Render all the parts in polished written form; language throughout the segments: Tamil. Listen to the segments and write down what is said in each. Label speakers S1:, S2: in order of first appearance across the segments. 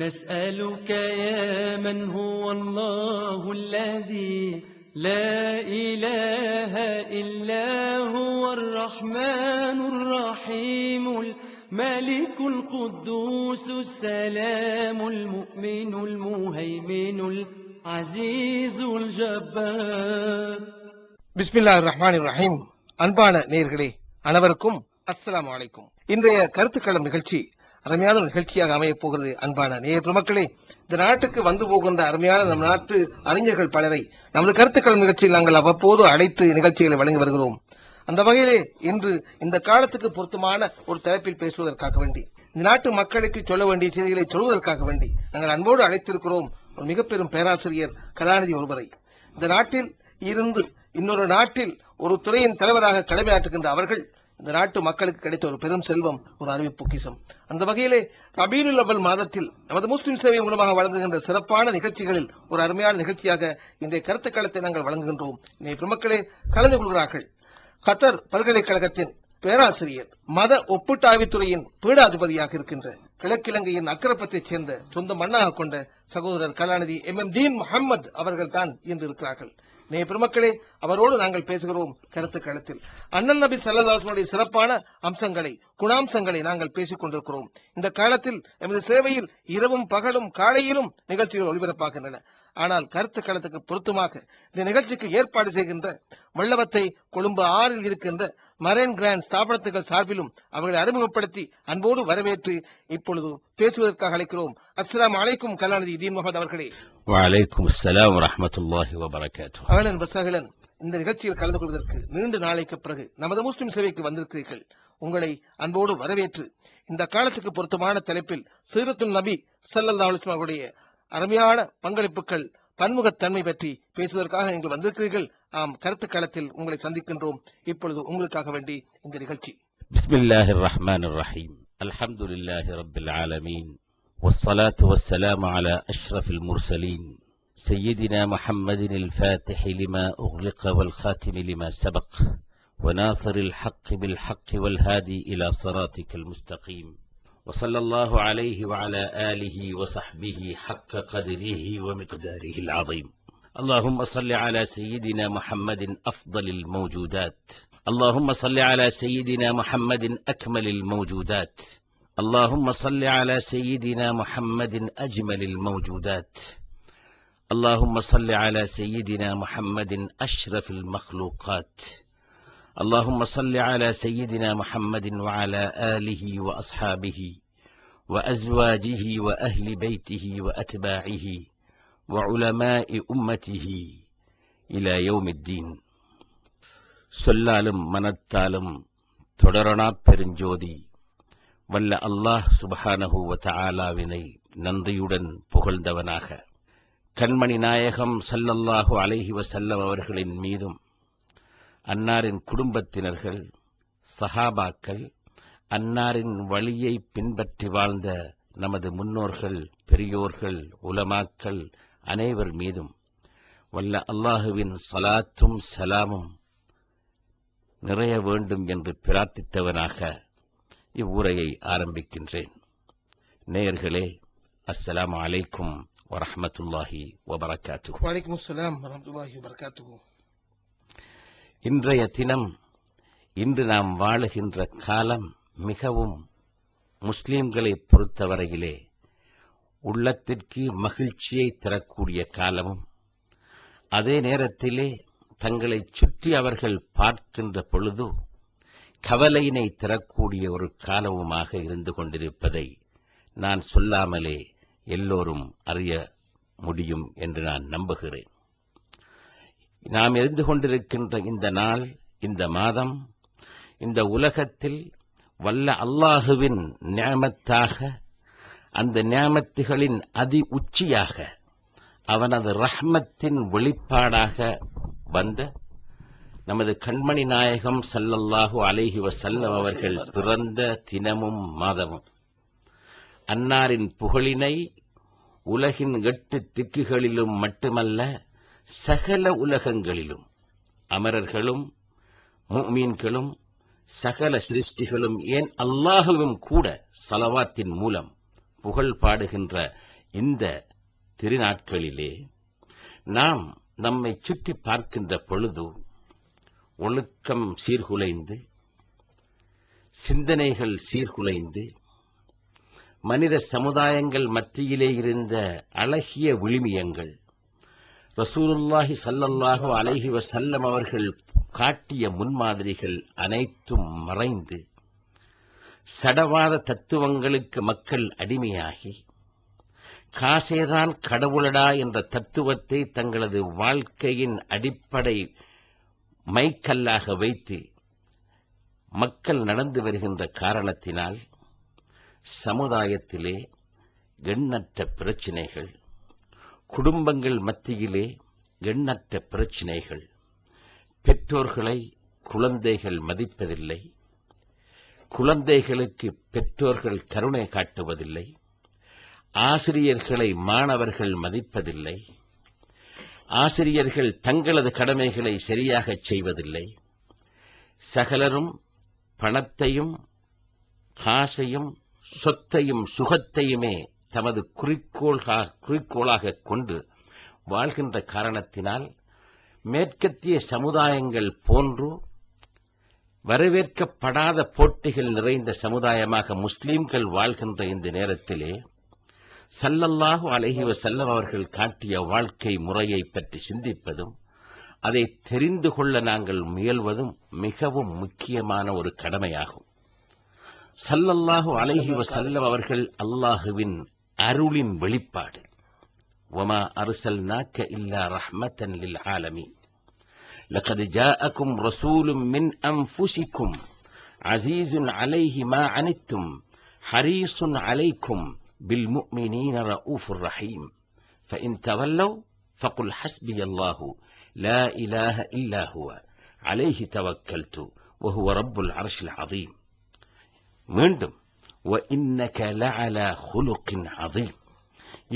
S1: نسألك يا من هو الله الذي لا إله إلا هو الرحمن الرحيم الملك القدوس السلام المؤمن المهيمن العزيز الجبار.
S2: பிஸ்மில்லாஹிர் ரஹ்மானிர் ரஹீம். அன்பான நேயர்களே அனைவருக்கும் அஸ்ஸலாமு அலைக்கும். இன்றைய கருத்துக்களம் நிகழ்ச்சி அருமையான நிகழ்ச்சியாக அமையப் போகிறது. அன்பான நேயர் பெருமக்களே, இந்த நாட்டுக்கு வந்து போகின்ற அருமையான நம் நாட்டு அறிஞர்கள் பலரை நமது கருத்துக்களம் நிகழ்ச்சியில் நாங்கள் அவ்வப்போது அழைத்து நிகழ்ச்சிகளை வழங்கி வருகிறோம். அந்த வகையிலே இன்று இந்த காலத்துக்கு பொருத்தமான ஒரு தலைப்பில் பேசுவதற்காக வேண்டி, இந்த நாட்டு மக்களுக்கு சொல்ல வேண்டிய செய்திகளை சொல்வதற்காக வேண்டி நாங்கள் அன்போடு அழைத்திருக்கிறோம் ஒரு மிக பெரும் பேராசிரியர் கலாநிதி ஒருவரை. இந்த நாட்டில் இருந்து இன்னொரு நாட்டில் ஒரு துறையின் தலைவராக கடமையாற்றுகின்ற அவர்கள் இந்த நாட்டு மக்களுக்கு கிடைத்த ஒரு பெரும் செல்வம், ஒரு அறிவு பொக்கிஷம். அந்த வகையிலே ரபீஉல் அவ்வல் மாதத்தில் நமது முஸ்லிம் சேவை மூலமாக வழங்குகின்ற சிறப்பான நிகழ்ச்சிகளில் ஒரு அருமையான நிகழ்ச்சியாக இன்றைய கருத்துக்களத்தை நாங்கள் வழங்குகின்றோம். இன்றைய பெருமக்களே கலந்து கொள்கிறார்கள் கத்தர் பல்கலைக்கழகத்தின் பேராசிரியர், மத ஒப்பீட்டாய்வுத்துறையின் பீடாதிபதியாக இருக்கின்ற கிழக்கிலங்கையின் அக்கரப்பத்தைச் சேர்ந்த சொந்த மண்ணாக கொண்ட சகோதரர் கலாநிதி எம் தீன் முஹம்மது அவர்கள் தான் இன்று இருக்கிறார்கள். பெருமக்களே, அவரோடு நாங்கள் பேசுகிறோம் கருத்துக்களத்தில். அண்ணல் நபி ஸல்லல்லாஹு அலைஹி வஸல்லம் சிறப்பான அம்சங்களை, குணாம்சங்களை நாங்கள் பேசிக் கொண்டிருக்கிறோம். இந்த காலத்தில் எமது சேவையில் இரவும் பகலும் காலையிலும் நிகழ்ச்சிகள் ஒளிபரப்பாகின்றன. ஆனால் கருத்துக்களத்துக்கு பொருத்தமாக இந்த நிகழ்ச்சிக்கு ஏற்பாடு செய்கின்ற வல்லவத்தை கொழும்பு 6 இருக்கின்ற மரைன் கிராண்ட் ஸ்தாபனத்துகள் சார்பிலும் அவர்களை அறிமுகப்படுத்தி அன்போடு வரவேற்று இப்பொழுது பேசுவதற்காக அழைக்கிறோம். அஸ்ஸலாமு அலைக்கும் கலாநிதி தீன் முஹம்மது அவர்களே.
S3: வலைக்கும் அஸ்ஸலாம் வரஹ்மத்துல்லாஹி வபரகாத்துஹு.
S2: அஹ்லன் வஸஹ்லன். இந்த நிகழ்ச்சியில் கலந்து கொள்வதற்கு நீண்ட நாளைக்கு பிறகு நமது முஸ்லிம் சேவைக்கு வந்திருக்கிறீர்கள். உங்களை அன்போடு வரவேற்று இந்த காலத்துக்கு பொருத்தமான தலைப்பில் சீரத்துல் நபி ஸல்லல்லாஹு அலைஹி வஸல்லம் அவருடைய அருமையான பங்களிப்புகள், பன்முகத்தன்மை பற்றி பேசுவதற்காக நீங்கள் வந்திருக்கிறீர்கள். ஆம், கருத்து களத்தில் உங்களை சந்திக்கின்றோம். இப்பொழுது உங்களுக்காக வேண்டி இந்த நிகழ்ச்சி.
S3: பிஸ்மில்லாஹிர் ரஹ்மானிர் ரஹீம். அல்ஹம்துலில்லாஹி ரப்பில் ஆலமீன். والصلاة والسلام على أشرف المرسلين سيدنا محمد الفاتح لما أغلق والخاتم لما سبق وناصر الحق بالحق والهادي إلى صراطك المستقيم وصلى الله عليه وعلى آله وصحبه حق قدره ومقداره العظيم. اللهم صل على سيدنا محمد أفضل الموجودات، اللهم صل على سيدنا محمد أكمل الموجودات، اللهم صل على سيدنا محمد أجمل الموجودات، اللهم صل على سيدنا محمد أشرف المخلوقات، اللهم صل على سيدنا محمد وعلى آله وأصحابه وأزواجه وأهل بيته وأتباعه وعلماء أمته إلى يوم الدين. சொல்லாலும் மனத்தாலும் தொடரணா பெருஞ்சோதி வல்ல அல்லாஹ் சுப்ஹானஹு வ தஆலாவினை நன்றியுடன் புகழ்ந்தவனாக, கண்மணி நாயகம் ஸல்லல்லாஹு அலைஹி வஸல்லம் அவர்களின் மீதும், அன்னாரின் குடும்பத்தினர்கள், சஹாபாக்கள், அன்னாரின் வழியை பின்பற்றி வாழ்ந்த நமது முன்னோர்கள், பெரியோர்கள், உலமாக்கள் அனைவர் மீதும் வல்ல அல்லாஹுவின் ஸலாத்தும் ஸலாமும் நிறைய வேண்டும் என்று பிரார்த்தித்தவனாக இவ்வுரையை ஆரம்பிக்கின்றேன். நேயர்களே, அஸ்ஸலாமு அலைக்கும் வரஹ்மத்துல்லாஹி வபரகாத்துஹு.
S2: வலைக்கும் அஸ்ஸலாம் வரஹ்மத்துல்லாஹி வபரகாத்துஹு.
S3: இன்றைய தினம், இன்று நாம் வாழுகின்ற காலம் மிகவும் முஸ்லிம்களை பொறுத்தவரையிலே உள்ளத்திற்கு மகிழ்ச்சியை தரக்கூடிய காலமும், அதே நேரத்திலே தங்களை சுற்றி அவர்கள் பார்க்கின்ற பொழுது கவலையினை தரக்கூடிய ஒரு காலமுமாக இருந்து கொண்டிருப்பதை நான் சொல்லாமலே எல்லோரும் அறிய முடியும் என்று நான் நம்புகிறேன். நாம் இருந்து கொண்டிருக்கின்ற இந்த நாள், இந்த மாதம், இந்த உலகத்தில் வல்ல அல்லாஹுவின் நிஅமத்தாக, அந்த நிஅமத்துகளின் அதி உச்சியாக, அவனது ரஹ்மத்தின் வெளிப்பாடாக வந்த நமது கண்மணி நாயகம் ஸல்லல்லாஹு அலைஹி வஸல்லம் அவர்கள் பிறந்த தினமும் மாதமும், அன்னாரின் புகழினை உலகின் 8 திக்குகளிலும் மட்டுமல்ல, சகல உலகங்களிலும் அமரர்களும் முஃமின்களும் சகல சிருஷ்டிகளும், ஏன் அல்லாஹுவும் கூட ஸலவாத்தின் மூலம் புகழ் பாடுகின்ற இந்த திருநாட்களிலே நாம் நம்மை சுற்றி பார்க்கின்ற பொழுது ஒழுக்கம் சீர்குலைந்து, சிந்தனைகள் சீர்குலைந்து, மனித சமுதாயங்கள் மத்தியிலே இருந்த அழகிய விழுமியங்கள், ரசூலுல்லாஹி ஸல்லல்லாஹு அலைஹி வஸல்லம் அவர்கள் காட்டிய முன்மாதிரிகள் அனைத்தும் மறைந்து, சடவாத தத்துவங்களுக்கு மக்கள் அடிமையாகி, காசேதான் கடவுளடா என்ற தத்துவத்தை தங்களது வாழ்க்கையின் அடிப்படை மைக்கல்லாக வைத்து மக்கள் நடந்து வருகின்ற காரணத்தினால் சமுதாயத்திலே எண்ணற்ற பிரச்சினைகள், குடும்பங்கள் மத்தியிலே எண்ணற்ற பிரச்சினைகள், பெற்றோர்களை குழந்தைகள் மதிப்பதில்லை, குழந்தைகளுக்கு பெற்றோர்கள் கருணை காட்டுவதில்லை, ஆசிரியர்களை மாணவர்கள் மதிப்பதில்லை, ஆசிரியர்கள் தங்களது கடமைகளை சரியாகச் செய்வதில்லை, சகலரும் பணத்தையும் காசையும் சொத்தையும் சுகத்தையுமே தமது குறிக்கோளாக கொண்டு வாழ்கின்ற காரணத்தினால் மேற்கத்திய சமுதாயங்கள் போன்று வரவேற்கப்படாத போட்டிகள் நிறைந்த சமுதாயமாக முஸ்லிம்கள் வாழ்கின்ற இந்த நேரத்திலே ஸல்லல்லாஹு அலைஹி வஸல்லம் அவர்கள் காட்டிய வாழ்க்கை முறையை பற்றி சிந்திப்பதும் அதை தெரிந்து கொள்ள நாங்கள் முயல்வதும் மிகவும் முக்கியமான ஒரு கடமையாகும். ஸல்லல்லாஹு அலைஹி வஸல்லம் அவர்கள் அல்லாஹுவின் அருளின் வெளிப்பாடு. வமா அர்ஸல்நாக இல்லா ரஹ்மத்தன் லில் ஆலமீன். லகத் ஜாஅக்கும் ரசூலும் மின் அன்ஃபுஸிக்கும் அஸீஸுன் அலைஹி மா அனித்தும் ஹரீஸுன் அலைக்கும் பில் முஃமினீன ரഊஃபுர் ரஹீம். ஃபஇன் தவல்லவ் ஃபகுல் ஹஸ்பியல்லாஹு லா இலாஹ இல்லா ஹுவ அலைஹி தவக்கல்து வஹுவ ரப்புல் அர்ஷில் அதீம். மீண்டும் وَإِنَّكَ لَعَلَى خُلُقٍ عَظِيمٍ.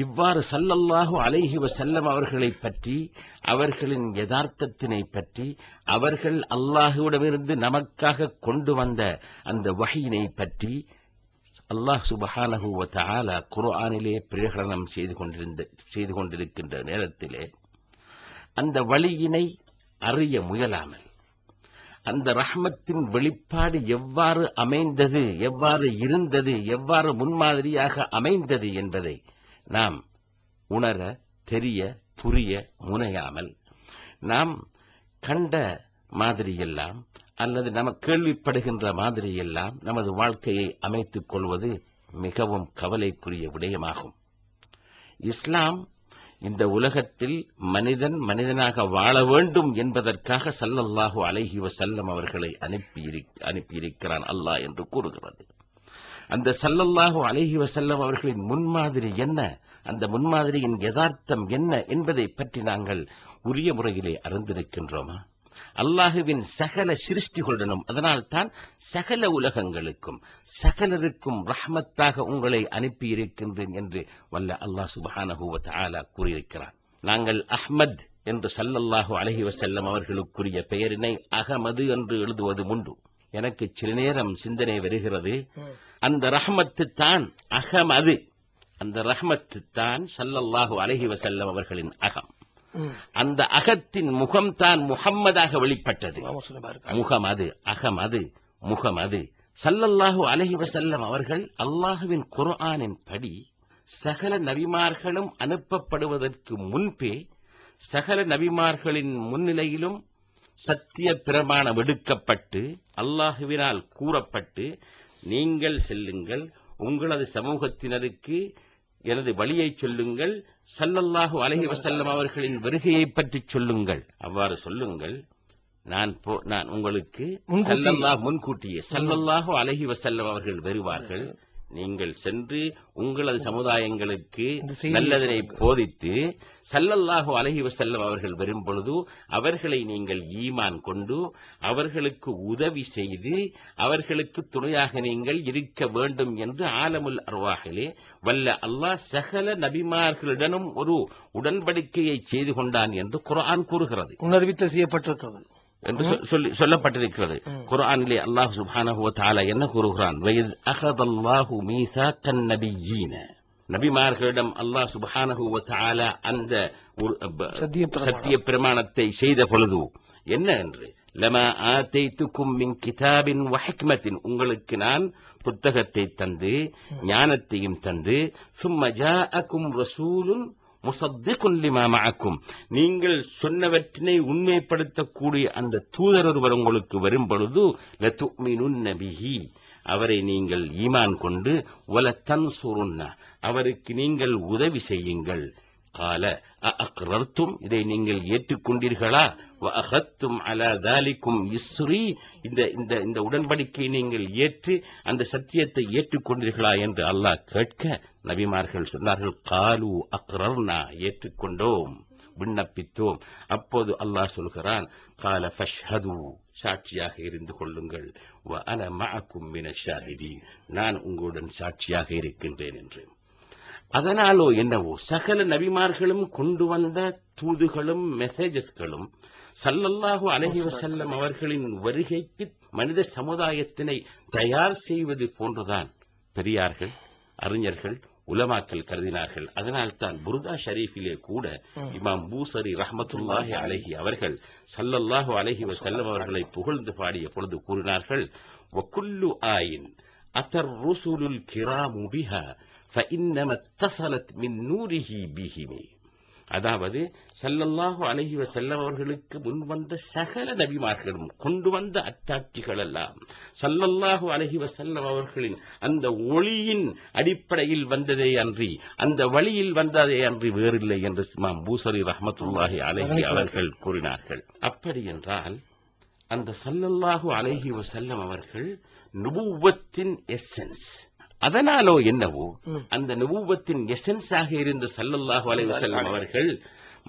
S3: இவ்வாறு ஸல்லல்லாஹு அலைஹி வஸல்லம் அவர்களை பற்றி, அவர்களின் யதார்த்தத்தினை பற்றி, அவர்கள் அல்லாஹ்விடமிருந்து நமக்காக கொண்டு வந்த அந்த வஹீனை பற்றி அல்லாஹ் சுப்ஹானஹு வ தஆலா குர்ஆனிலே பிரகடனம் செய்து கொண்டிருக்கின்ற நேரத்திலே அந்த வழியினை அறிய முயலாமல், அந்த ரஹ்மத்தின் வெளிப்பாடு எவ்வாறு அமைந்தது, எவ்வாறு இருந்தது, எவ்வாறு முன்மாதிரியாக அமைந்தது என்பதை நாம் உணர, தெரிய, புரிய முனையாமல் நாம் கண்ட மாதிரியெல்லாம் அல்லது நமக்கு கேள்விப்படுகின்ற மாதிரியெல்லாம் நமது வாழ்க்கையை அமைத்துக் கொள்வது மிகவும் கவலைக்குரிய விடயமாகும். இஸ்லாம் இந்த உலகத்தில் மனிதன் மனிதனாக வாழ வேண்டும் என்பதற்காக ஸல்லல்லாஹு அலைஹி வஸல்லம் அவர்களை அனுப்பியிருக்கிறான் அல்லாஹ் என்று கூறுகிறது. அந்த ஸல்லல்லாஹு அலைஹி வஸல்லம் அவர்களின் முன்மாதிரி என்ன, அந்த முன்மாதிரியின் யதார்த்தம் என்ன என்பதை பற்றி நாங்கள் உரிய முறையிலே அறிந்திருக்கின்றோமா? அல்லாஹுவின் சகல சிருஷ்டிகளுடனும், அதனால் தான் சகல உலகங்களுக்கும் சகலருக்கும் ரஹ்மத்தாக உங்களை அனுப்பியிருக்கின்றேன் என்று வல்ல அல்லாஹ் சுப்ஹானஹு வ தஆலா கூறியிருக்கிறார். நாங்கள் அஹ்மத் என்று ஸல்லல்லாஹு அலைஹி வஸல்லம் அவர்களுக்குரிய பெயரினை அகமது என்று எழுதுவது உண்டு. எனக்கு சில நேரம் சிந்தனை வருகிறது, அந்த ரஹ்மத்து தான் அகமது, அந்த ரஹ்மத்து தான் ஸல்லல்லாஹு அலைஹி வஸல்லம் அவர்களின் அகம். அந்த அகத்தின் முகம்தான் முஹம்மதாக வெளிப்பட்டது. முகமது, அகமது, முகமது. ஸல்லல்லாஹு அலைஹி வஸல்லம் அவர்கள் அல்லாஹ்வின் குர்ஆனின் படி சகல நபிமார்களும் அனுப்பப்படுவதற்கு முன்பே சகல நபிமார்களின் முன்னிலையிலும் சத்திய பிரமாணம் எடுக்கப்பட்டு அல்லாஹ்வினால் கூறப்பட்டு, நீங்கள் செல்லுங்கள், உங்களது சமூகத்தினருக்கு எனது வழியை சொல்லுங்கள், ஸல்லல்லாஹு அலைஹி வஸல்லம் அவர்களின் வருகையை பற்றி சொல்லுங்கள், அவ்வாறு சொல்லுங்கள், நான் உங்களுக்கு முன்கூட்டியே ஸல்லல்லாஹு அலைஹி வஸல்லம் அவர்கள் வருவார்கள், நீங்கள் சென்று உங்களது சமுதாயங்களுக்கு நல்லதனை போதித்து ஸல்லல்லாஹு அலைஹி வஸல்லம் அவர்கள் வரும் பொழுது அவர்களை நீங்கள் ஈமான் கொண்டு அவர்களுக்கு உதவி செய்து அவர்களுக்கு துணையாக நீங்கள் இருக்க வேண்டும் என்று ஆலமுல் அர்வாஹிலே வல்ல அல்லாஹ் சகல நபிமார்களுடனும் ஒரு உடன்படிக்கையை செய்து கொண்டான் என்று குர்ஆன் கூறுகிறது.
S2: முன்னறிவித்தல் செய்யப்பட்டிருக்கிறது
S3: என்று சொல்லப்பட்டிருக்கிறது. குர்ஆனிலே அல்லாஹ் சுப்ஹானஹு வ தஆலா என்ன கூறுகிறான்? வயத் அகதல்லாஹு மீசாக்கன் நபியீன. நபிமார்களிடம் அல்லாஹ் சுப்ஹானஹு வ தஆலா அந்த சத்திய பிரமாணத்தை செய்த பொழுது என்ன என்று, லமா ஆதைத்துக்கும் மின் கிதாபின் வ ஹிக்மத்தின், உங்களுக்கு நான் புத்தகத்தை தந்து ஞானத்தையும் தந்து, சும்ம ஜாஅக்கும் ரசூலுன் முஸத்திகுன் லிமா மஅக்கும், நீங்கள் சொன்னவற்றினை உண்மைப்படுத்தக்கூடிய அந்த தூதர் ஒருவர் உங்களுக்கு வரும் பொழுது, லதுமினுன்ன பிஹி, அவரை நீங்கள் ஈமான் கொண்டு, வல தன்சுருன்ன, அவருக்கு நீங்கள் உதவி செய்யுங்கள். கால அக்ரர்தும், இதை நீங்கள் ஏற்றுக்கொண்டீர்களா? வஅகத்தும் அலா தாலிக்கும் இஸ்ரி, இந்த உடன்படிக்கையை நீங்கள் ஏற்று அந்த சத்தியத்தை ஏற்றுக்கொண்டீர்களா என்று அல்லாஹ் கேட்க, நபிமார்கள் சொன்னார்கள், காலு அக்ரர்னா, ஏற்றுக்கொண்டோம், விண்ணப்பித்தோம். அப்போது அல்லாஹ் சொல்கிறான், கால ஃபஷ்ஹது, சாட்சியாக இருந்து கொள்ளுங்கள், வ அன மஅக்கும் மினஷ் ஷாஹிதீன், நான் உங்களுடன் சாட்சியாக இருக்கின்றேன் என்று. அதனாலோ என்னவோ சகல நபிமார்களும் கொண்டு வந்த தூதுகளும் மெசேஜஸ்களும் ஸல்லல்லாஹு அலைஹி வஸல்லம் அவர்களின் வருகைக்கு மனித சமுதாயத்தினை தயார் செய்வது போன்றுதான் பெரியார்கள், அறிஞர்கள், உலமாக்கள் கருதினார்கள். அதனால்தான் புர்தா ஷரீஃபிலே கூட இமாம் பூசரி ரஹ்மத்துல்லாஹி அலைஹி அவர்கள் ஸல்லல்லாஹு அலைஹி வஸல்லம் அவர்களை புகழ்ந்து பாடிய பொழுது கூறினார்கள், வகுல்லு ஆயின் அத்தர் ருசுலுல் கிராமு பிஹா ஃபஇன்னமா இத்தஸலத் மின் நூரிஹி பிஹிமி, அதாவது ஸல்லல்லாஹு அலைஹி வஸல்லம் அவர்களுக்கு முன் வந்த சகல நபிமார்களும் கொண்டு வந்த அத்தாட்சிகள் எல்லாம் ஸல்லல்லாஹு அலைஹி வஸல்லம் அவர்களின் அந்த ஒளியின் அடிப்படையில் வந்ததே அன்றி, அந்த வழியில் வந்ததே அன்றி வேறில்லை என்று இமாம் பூசரி ரஹ்மத்துல்லாஹி அலைஹி அவர்கள் கூறினார்கள். அப்படி என்றால் அந்த ஸல்லல்லாஹு அலைஹி வஸல்லம் அவர்கள் நுபுவத்தின் எசன்ஸ். அதனாலோ என்னவோ அந்த நுபுவத்தின் எசன்ஸாக இருந்த ஸல்லல்லாஹு அலைஹி வஸல்லம் அவர்கள்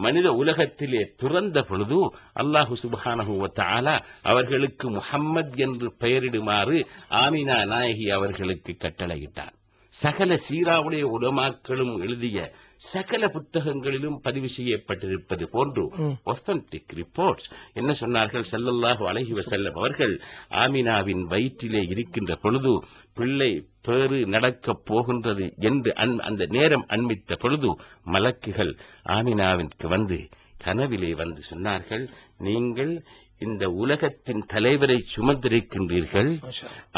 S3: மனித உலகத்திலே பிறந்த பொழுது அல்லாஹு சுப்ஹானஹு வ தஆலா அவர்களுக்கு முஹம்மத் என்று பெயரிடுமாறு ஆமினா நாயகி அவர்களுக்கு கட்டளையிட்டார். சகல சீராவுடைய உலமாக்களும் எழுதிய சகல புத்தகங்களிலும் பதிவு செய்யப்பட்டிருப்பது போன்று ஒத்தன்டிக் ரிப்போர்ட்ஸ் என்ன சொன்னார்கள், ஸல்லல்லாஹு அலைஹி வஸல்லம் அவர்கள் ஆமினாவின் வயிற்றிலே இருக்கின்ற பொழுது பிள்ளை பேறு நடக்கப் போகின்றது என்று அந்த நேரம் அண்மித்த பொழுது மலக்குகள் ஆமினாவிற்கு வந்து கனவிலே வந்து சொன்னார்கள், நீங்கள் இந்த உலகத்தின் தலைவரை சுமந்திருக்கின்றீர்கள்,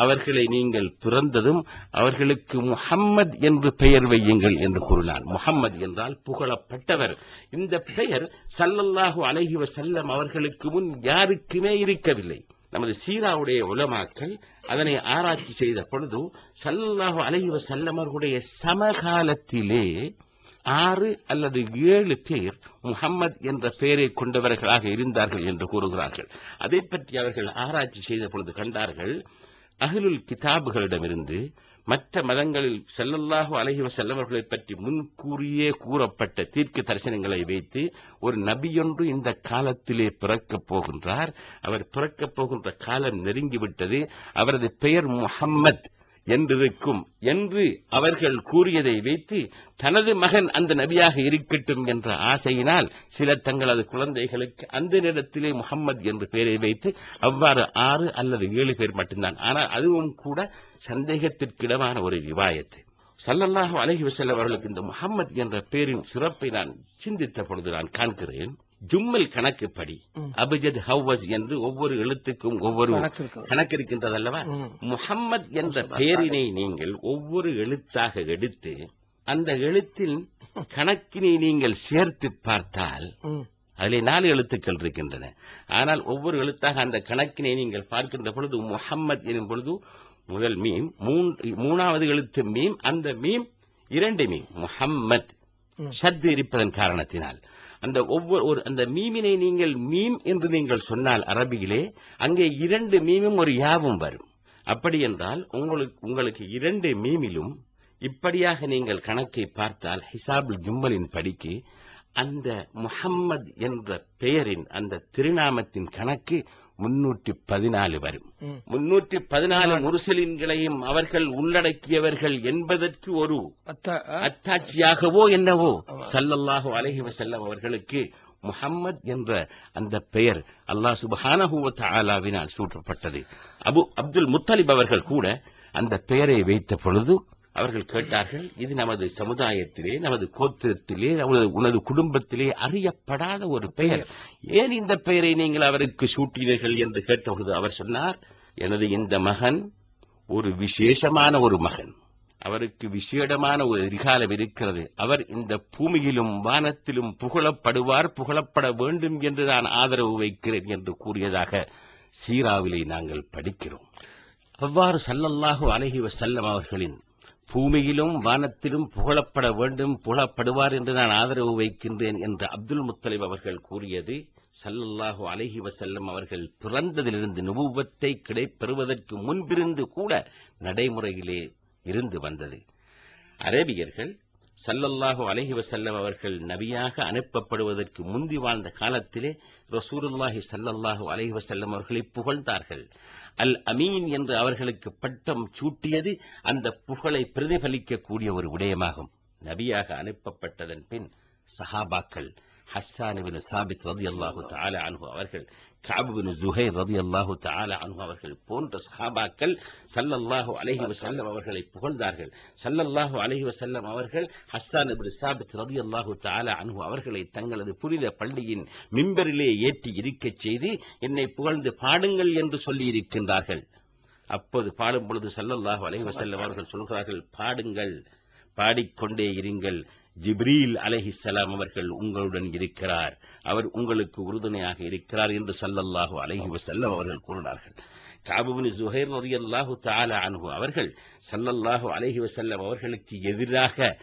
S3: அவர்களை நீங்கள் பிறந்ததும் அவர்களுக்கு முஹம்மத் என்று பெயர் வையுங்கள் என்று கூறினார். முஹம்மத் என்றால் புகழப்பட்டவர். இந்த பெயர் ஸல்லல்லாஹு அலைஹி வஸல்லம் அவர்களுக்கு முன் யாருக்குமே இருக்கவில்லை. நமது சீராவுடைய உலமாக்கள் அதனை ஆராய்ச்சி செய்த பொழுது ஸல்லல்லாஹு அலைஹி வஸல்லம் அவர்களுடைய சமகாலத்திலே 6 அல்லது 7 பேர் முஹம்மத் என்ற பெயரை கொண்டவர்களாக இருந்தார்கள் என்று கூறுகிறார்கள். அதை பற்றி அவர்கள் ஆராய்ச்சி செய்த பொழுது கண்டார்கள், அஹ்லுல் கிதாபுகளிடமிருந்து மற்ற மதங்களில் ஸல்லல்லாஹு அலைஹி வஸல்லம் அவர்களை பற்றி முன்கூறியே கூறப்பட்ட தீர்க்க தரிசனங்களை வைத்து ஒரு நபியொன்று இந்த காலத்திலே பிறக்கப் போகின்றார், அவர் பிறக்கப் போகின்ற காலம் நெருங்கிவிட்டது, அவரது பெயர் முஹம்மத் என்றிருக்கும் என்று அவர்கள் கூறியதை வைத்து தனது மகன் அந்த நபியாக இருக்கட்டும் என்ற ஆசையினால் சிலர் தங்களது குழந்தைகளுக்கு அந்த நேரத்திலே முஹம்மத் என்று பெயரை வைத்து அவ்வாறு 6 அல்லது 7 பேர் மட்டும்தான். ஆனால் அதுவும் கூட சந்தேகத்திற்கிடமான ஒரு ரிவாயத்து. ஸல்லல்லாஹு அலைஹி வஸல்லம் அவர்களுக்கு இந்த முஹம்மத் என்ற பெயரின் சிறப்பை நான் சிந்தித்த பொழுது நான் காண்கிறேன், ஜும்மல் கணக்குப்படி அபஜத் ஹவ்வஸ் என்று ஒவ்வொரு எழுத்துக்கும் ஒவ்வொரு கணக்கு இருக்கின்றது அல்லவா. முஹம்மத் என்ற பெயரினை நீங்கள் ஒவ்வொரு எழுத்தாக எடுத்து அந்த எழுத்தின் கணக்கினை நீங்கள் சேர்த்து பார்த்தால் அதிலே 4 எழுத்துக்கள் இருக்கின்றன. ஆனால் ஒவ்வொரு எழுத்தாக அந்த கணக்கினை நீங்கள் பார்க்கின்ற பொழுது முஹம்மத் எனும் பொழுது முதல் மீம், 3வது எழுத்து மீம், அந்த மீம் 2 மீம், முஹம்மத் ஷத் இருப்பதன் காரணத்தினால் அந்த ஒவ்வொரு அந்த மீமினை நீங்கள் மீம் என்று நீங்கள் சொன்னால் அரபியிலே அங்கே 2 மீமும் ஒரு யாவும் வரும். அப்படி என்றால் உங்களுக்கு 2 மீமிலும் இப்படியாக நீங்கள் கணக்கை பார்த்தால் ஹிசாபுல் ஜும்மலின் படிக்கு அந்த முஹம்மத் என்ற பெயரின் அந்த திருநாமத்தின் கணக்கு 314 வரும். 314 முர்சலீன்களையும் அவர்கள் உள்ளடக்கியவர்கள் என்பதற்கு ஒரு அத்தாட்சியாகவோ என்னவோ ஸல்லல்லாஹு அலைஹி வஸல்லம் அவர்களுக்கு முஹம்மத் என்ற அந்த பெயர் அல்லாஹ் சுப்ஹானஹு வ தஆலாவினால் சூட்டப்பட்டது. அப்துல் முத்தலிப் அவர்கள் கூட அந்த பெயரை வைத்த பொழுது அவர்கள் கேட்டார்கள், இது நமது சமுதாயத்திலே, நமது கோத்திரத்திலே, உனது குடும்பத்திலே அறியப்படாத ஒரு பெயர், ஏன் இந்த பெயரை நீங்கள் அவருக்கு சூட்டினீர்கள் என்று கேட்டபொழுது அவர் சொன்னார், எனது இந்த மகன் ஒரு விசேஷமான ஒரு மகன், அவருக்கு விசேடமான ஒரு எதிர்காலம் இருக்கிறது, அவர் இந்த பூமியிலும் வானத்திலும் புகழப்படுவார், புகழப்பட வேண்டும் என்று நான் ஆதரவு வைக்கிறேன் என்று கூறியதாக சீராவிலே நாங்கள் படிக்கிறோம். அவ்வாறு ஸல்லல்லாஹு அலைஹி வஸல்லம் அவர்களின் பூமியிலும் வானத்திலும் புகழப்பட வேண்டும், புகழப்படுவார் என்று நான் ஆதரவு வைக்கின்றேன் என்று அப்துல் முத்தலிப் அவர்கள் கூறியது ஸல்லல்லாஹு அலைஹி வஸல்லம் அவர்கள் பிறந்ததிலிருந்து நுபுவத்தை கிடைப்பெறுவதற்கு முன்பிருந்து கூட நடைமுறையிலே இருந்து வந்தது. அரேபியர்கள் ஸல்லல்லாஹு அலைஹி வஸல்லம் அவர்கள் நபியாக அனுப்பப்படுவதற்கு முந்தி வாழ்ந்த காலத்திலே ரசூலுல்லாஹி ஸல்லல்லாஹு அலைஹி வஸல்லம் அவர்களை புகழ்ந்தார்கள். அல் அமீன் என்று அவர்களுக்கு பட்டம் சூட்டியது அந்த புகழை பிரதிபலிக்கக்கூடிய ஒரு விடயமாகும். நபியாக அனுப்பப்பட்டதன் பின் சஹாபாக்கள் ஹஸ்ஸான் இப்னு சாபித் ரலியல்லாஹு தஆலா அன்ஹு அவர்கள், கஅப் இப்னு ஸுஹைர் ரலியல்லாஹு தஆலா அன்ஹு அவர்கள் போன்ற சஹாபாக்கள் ஸல்லல்லாஹு அலைஹி வஸல்லம் அவர்களை புகழ்ந்தார்கள். ஸல்லல்லாஹு அலைஹி வஸல்லம் அவர்கள் ஹஸ்ஸான் இப்னு சாபித் ரலியல்லாஹு தஆலா அன்ஹு அவர்களை தங்களது புனித பள்ளியின் மிம்பரிலே ஏற்றி இருக்கச் செய்து என்னை புகழ்ந்து பாடுங்கள் என்று சொல்லி இருக்கின்றார்கள். அப்போது பாடும் பொழுது ஸல்லல்லாஹு அலைஹி வஸல்லம் அவர்கள் சொல்கிறார்கள், பாடுங்கள், பாடிக்கொண்டே இருங்கள், ஜிப்ரீல் அலைஹிஸ்ஸலாம் அவர்கள் உங்களுடன் இருக்கிறார், அவர் உங்களுக்கு உறுதுணையாக இருக்கிறார் என்று ஸல்லல்லாஹு அலைஹி வஸல்லம் அவர்கள் கூறினார்கள். கஅப் இப்னு ஸுஹைர் ரலியல்லாஹு தஆலா அன்ஹு அவர்கள் ஸல்லல்லாஹு அலைஹி வஸல்லம் அவர்களுக்கு எதிராக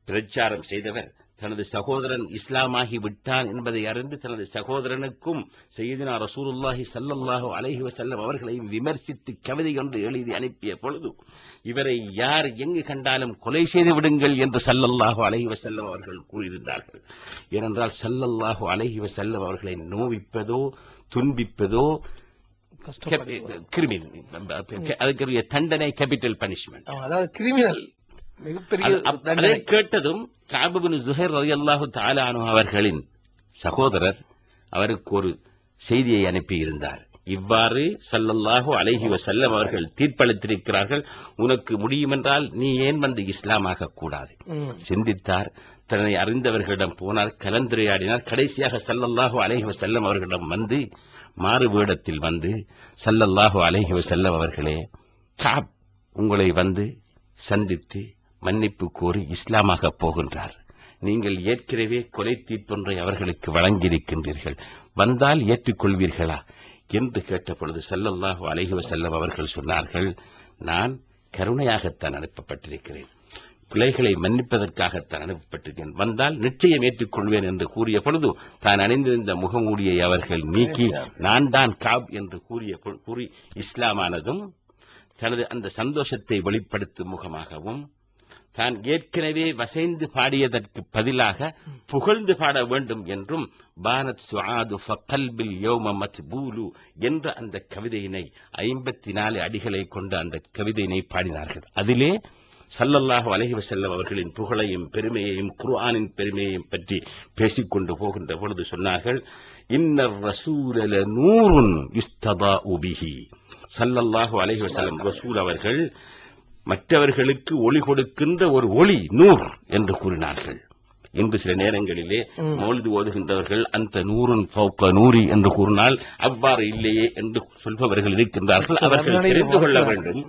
S3: பிரச்சாரம் செய்தவர். தனது சகோதரன் இஸ்லாமாகி விட்டான் என்பதை அறிந்து தனது சகோதரனுக்கும் சையதுனா ரசூலுல்லாஹி ஸல்லல்லாஹு அலைஹி வஸல்லம் அவர்களையும் விமர்சித்து கவிதை ஒன்று எழுதி அனுப்பிய பொழுது, இவரை யார் எங்கு கண்டாலும் கொலை செய்து விடுங்கள் என்று ஸல்லல்லாஹு அலைஹி வஸல்லம் அவர்கள் கூறியிருந்தார்கள். ஏனென்றால் ஸல்லல்லாஹு அலைஹி வஸல்லம் அவர்களை நோவிப்பதோ துன்பிப்பதோ கிரிமினல், அதுக்கு தண்டனை கேபிட்டல் பனிஷ்மெண்ட், அதாவது கிரிமினல். அதை கேட்டதும் கஅப் இப்னு ஸுஹைர் ரலியல்லாஹு தஆலா அன்ஹு அவர்களின் சகோதரர் அவருக்கு ஒரு செய்தியை அனுப்பியிருந்தார். இவ்வாறு ஸல்லல்லாஹு அலைஹி வஸல்லம் அவர்கள் தீர்ப்பளித்திருக்கிறார்கள், உனக்கு முடியுமென்றால் நீ ஏன் வந்து இஸ்லாமாக கூடாது. சிந்தித்தார், தன்னை அறிந்தவர்களிடம் போனார், கலந்துரையாடினார். கடைசியாக ஸல்லல்லாஹு அலைஹி வஸல்லம் அவர்களிடம் வந்து மாறு வேடத்தில் வந்து, ஸல்லல்லாஹு அலைஹி வஸல்லம் அவர்களே, கஅப் உங்களை வந்து சந்தித்து மன்னிப்பு கோரி இஸ்லாமாக போகின்றார், நீங்கள் ஏற்கனவே கொலை தீர்ப்பொன்றை அவர்களுக்கு வழங்கியிருக்கின்றீர்கள், வந்தால் ஏற்றுக்கொள்வீர்களா என்று கேட்டபொழுது ஸல்லல்லாஹு அலைஹி வஸல்லம் அவர்கள் சொன்னார்கள், நான் கருணையாகத்தான் அனுப்பப்பட்டிருக்கிறேன், பிழைகளை மன்னிப்பதற்காகத்தான் அனுப்பப்பட்டிருக்கிறேன், வந்தால் நிச்சயம் ஏற்றுக்கொள்வேன் என்று கூறிய பொழுது தான் அணிந்திருந்த முகமூடியை அவர்கள் நீக்கி நான் தான் கஅப் என்று கூறி இஸ்லாமானதும் தனது அந்த சந்தோஷத்தை வெளிப்படுத்தும் முகமாகவும், தான் ஏற்கனவே வசைந்து பாடியதற்கு பதிலாக புகழ்ந்து பாட வேண்டும் என்றும் பானத் சுஆது ஃபகல்பில் யௌம மத்பூலு என்ற அந்த கவிதையினை 54 அடிகளை கொண்ட அந்த கவிதையினை பாடினார்கள். அதிலே ஸல்லல்லாஹு அலைஹி வஸல்லம் அவர்களின் புகழையும் பெருமையையும் குர்ஆனின் பெருமையையும் பற்றி பேசிக்கொண்டு போகின்ற பொழுது சொன்னார்கள், இன்னர் ரசூல லநூருன் யுஸ்ததாஉ பிஹி. ஸல்லல்லாஹு அலைஹி வஸல்லம் ரசூல் அவர்கள் மற்றவர்களுக்கு ஒளி கொடுக்கின்ற ஒரு ஒளி, நூர் என்று கூறினார்கள். இன்று சில நேரங்களிலே மௌலிது ஓதுகின்றவர்கள் அந்த நூறுன் ஃபௌக நூரி என்று கூறினால் அவ்வாறு இல்லையே என்று சொல்பவர்கள் இருக்கின்றார்கள். அவர்கள் தெரிந்து கொள்ள வேண்டும்,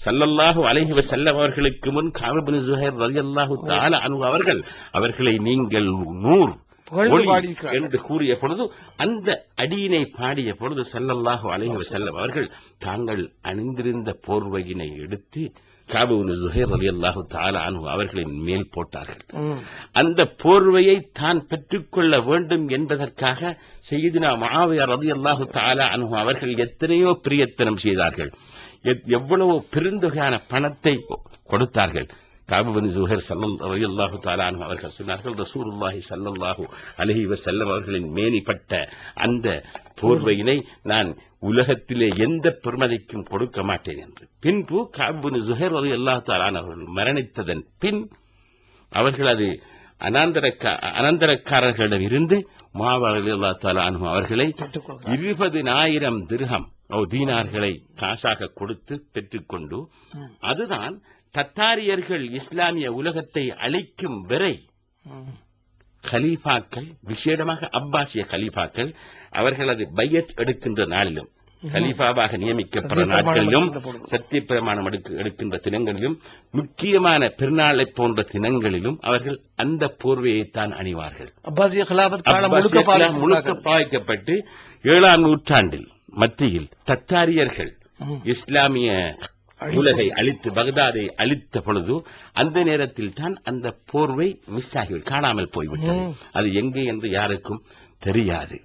S3: ஸல்லல்லாஹு அலைஹி வஸல்லம் அவர்களுக்கு முன் கஅப் இப்னு ஸுஹைர் ரலியல்லாஹு தஆலா அன்ஹு அவர்களை நீங்கள் நூர் என்று கூறிய பொழுது, அந்த அடியினை பாடிய பொழுது ஸல்லல்லாஹு அலைஹி வஸல்லம் அவர்கள் தாங்கள் அணிந்திருந்த போர்வையினை எடுத்து கஅப் இப்னு ஸுஹைர் ரலியல்லாஹு தஆலா அன்ஹு அவர்களின் மேல் போட்டார்கள். அந்த போர்வையை தான் பெற்றுக்கொள்ள வேண்டும் என்பதற்காக சய்யிதுனா முஆவியா ரலியல்லாஹு தஆலா அன்ஹு அவர்கள் எத்தனையோ பிரயத்தனம் செய்தார்கள், எவ்வளவோ பெருந்தொகையான பணத்தை கொடுத்தார்கள். கஅப் இப்னு ஸுஹைர் ரலியல்லாஹு தஆலா அன்ஹு அவர்கள் சொன்னார்கள், ரசூலுல்லாஹி ஸல்லல்லாஹு அலைஹி வஸல்லம் அவர்களின் மேனிப்பட்ட அந்த போர்வையினை நான் உலகத்திலே எந்த பெருமதிக்கும் கொடுக்க மாட்டேன் என்று. பின்பு கஅப் இப்னு ஸுஹைர் ரலியல்லாஹு தஆலா அவர்கள் மரணித்ததன் பின் அவர்கள் அது அனந்தரக்காரர்களிடம் இருந்து முஆவியா ரலியல்லாஹு தஆலா அன்ஹு அவர்களை 20,000 திர்ஹம் தீனார்களை காசாக கொடுத்து பெற்றுக்கொண்டு, அதுதான் தத்தாரியர்கள் இஸ்லாமிய உலகத்தை அழிக்கும் வரை கலீஃபாக்கள், விசேடமாக அப்பாசிய கலீஃபாக்கள், அவர்களது பையத் எடுக்கின்ற நாளிலும், கலீஃபாவாக நியமிக்கப்படுற நாட்களிலும், சத்திய பிரமாணம் எடுக்கின்ற தினங்களிலும், முக்கியமான பெருநாளை போன்ற தினங்களிலும் அவர்கள் அந்த போர்வையைத்தான் அணிவார்கள்.
S2: அப்பாசிய
S3: முழுக்க பாய்க்கப்பட்டு 7ஆம் நூற்றாண்டில் மத்தியில் தத்தாரியர்கள் இஸ்லாமிய உலகை அழித்து, பகதாதை அழித்த பொழுது அந்த நேரத்தில் தான் அந்த போர்வை மிஸ் ஆகி காணாமல் போய்விட்டது. அது எங்கே என்று யாருக்கும் தெரியாது.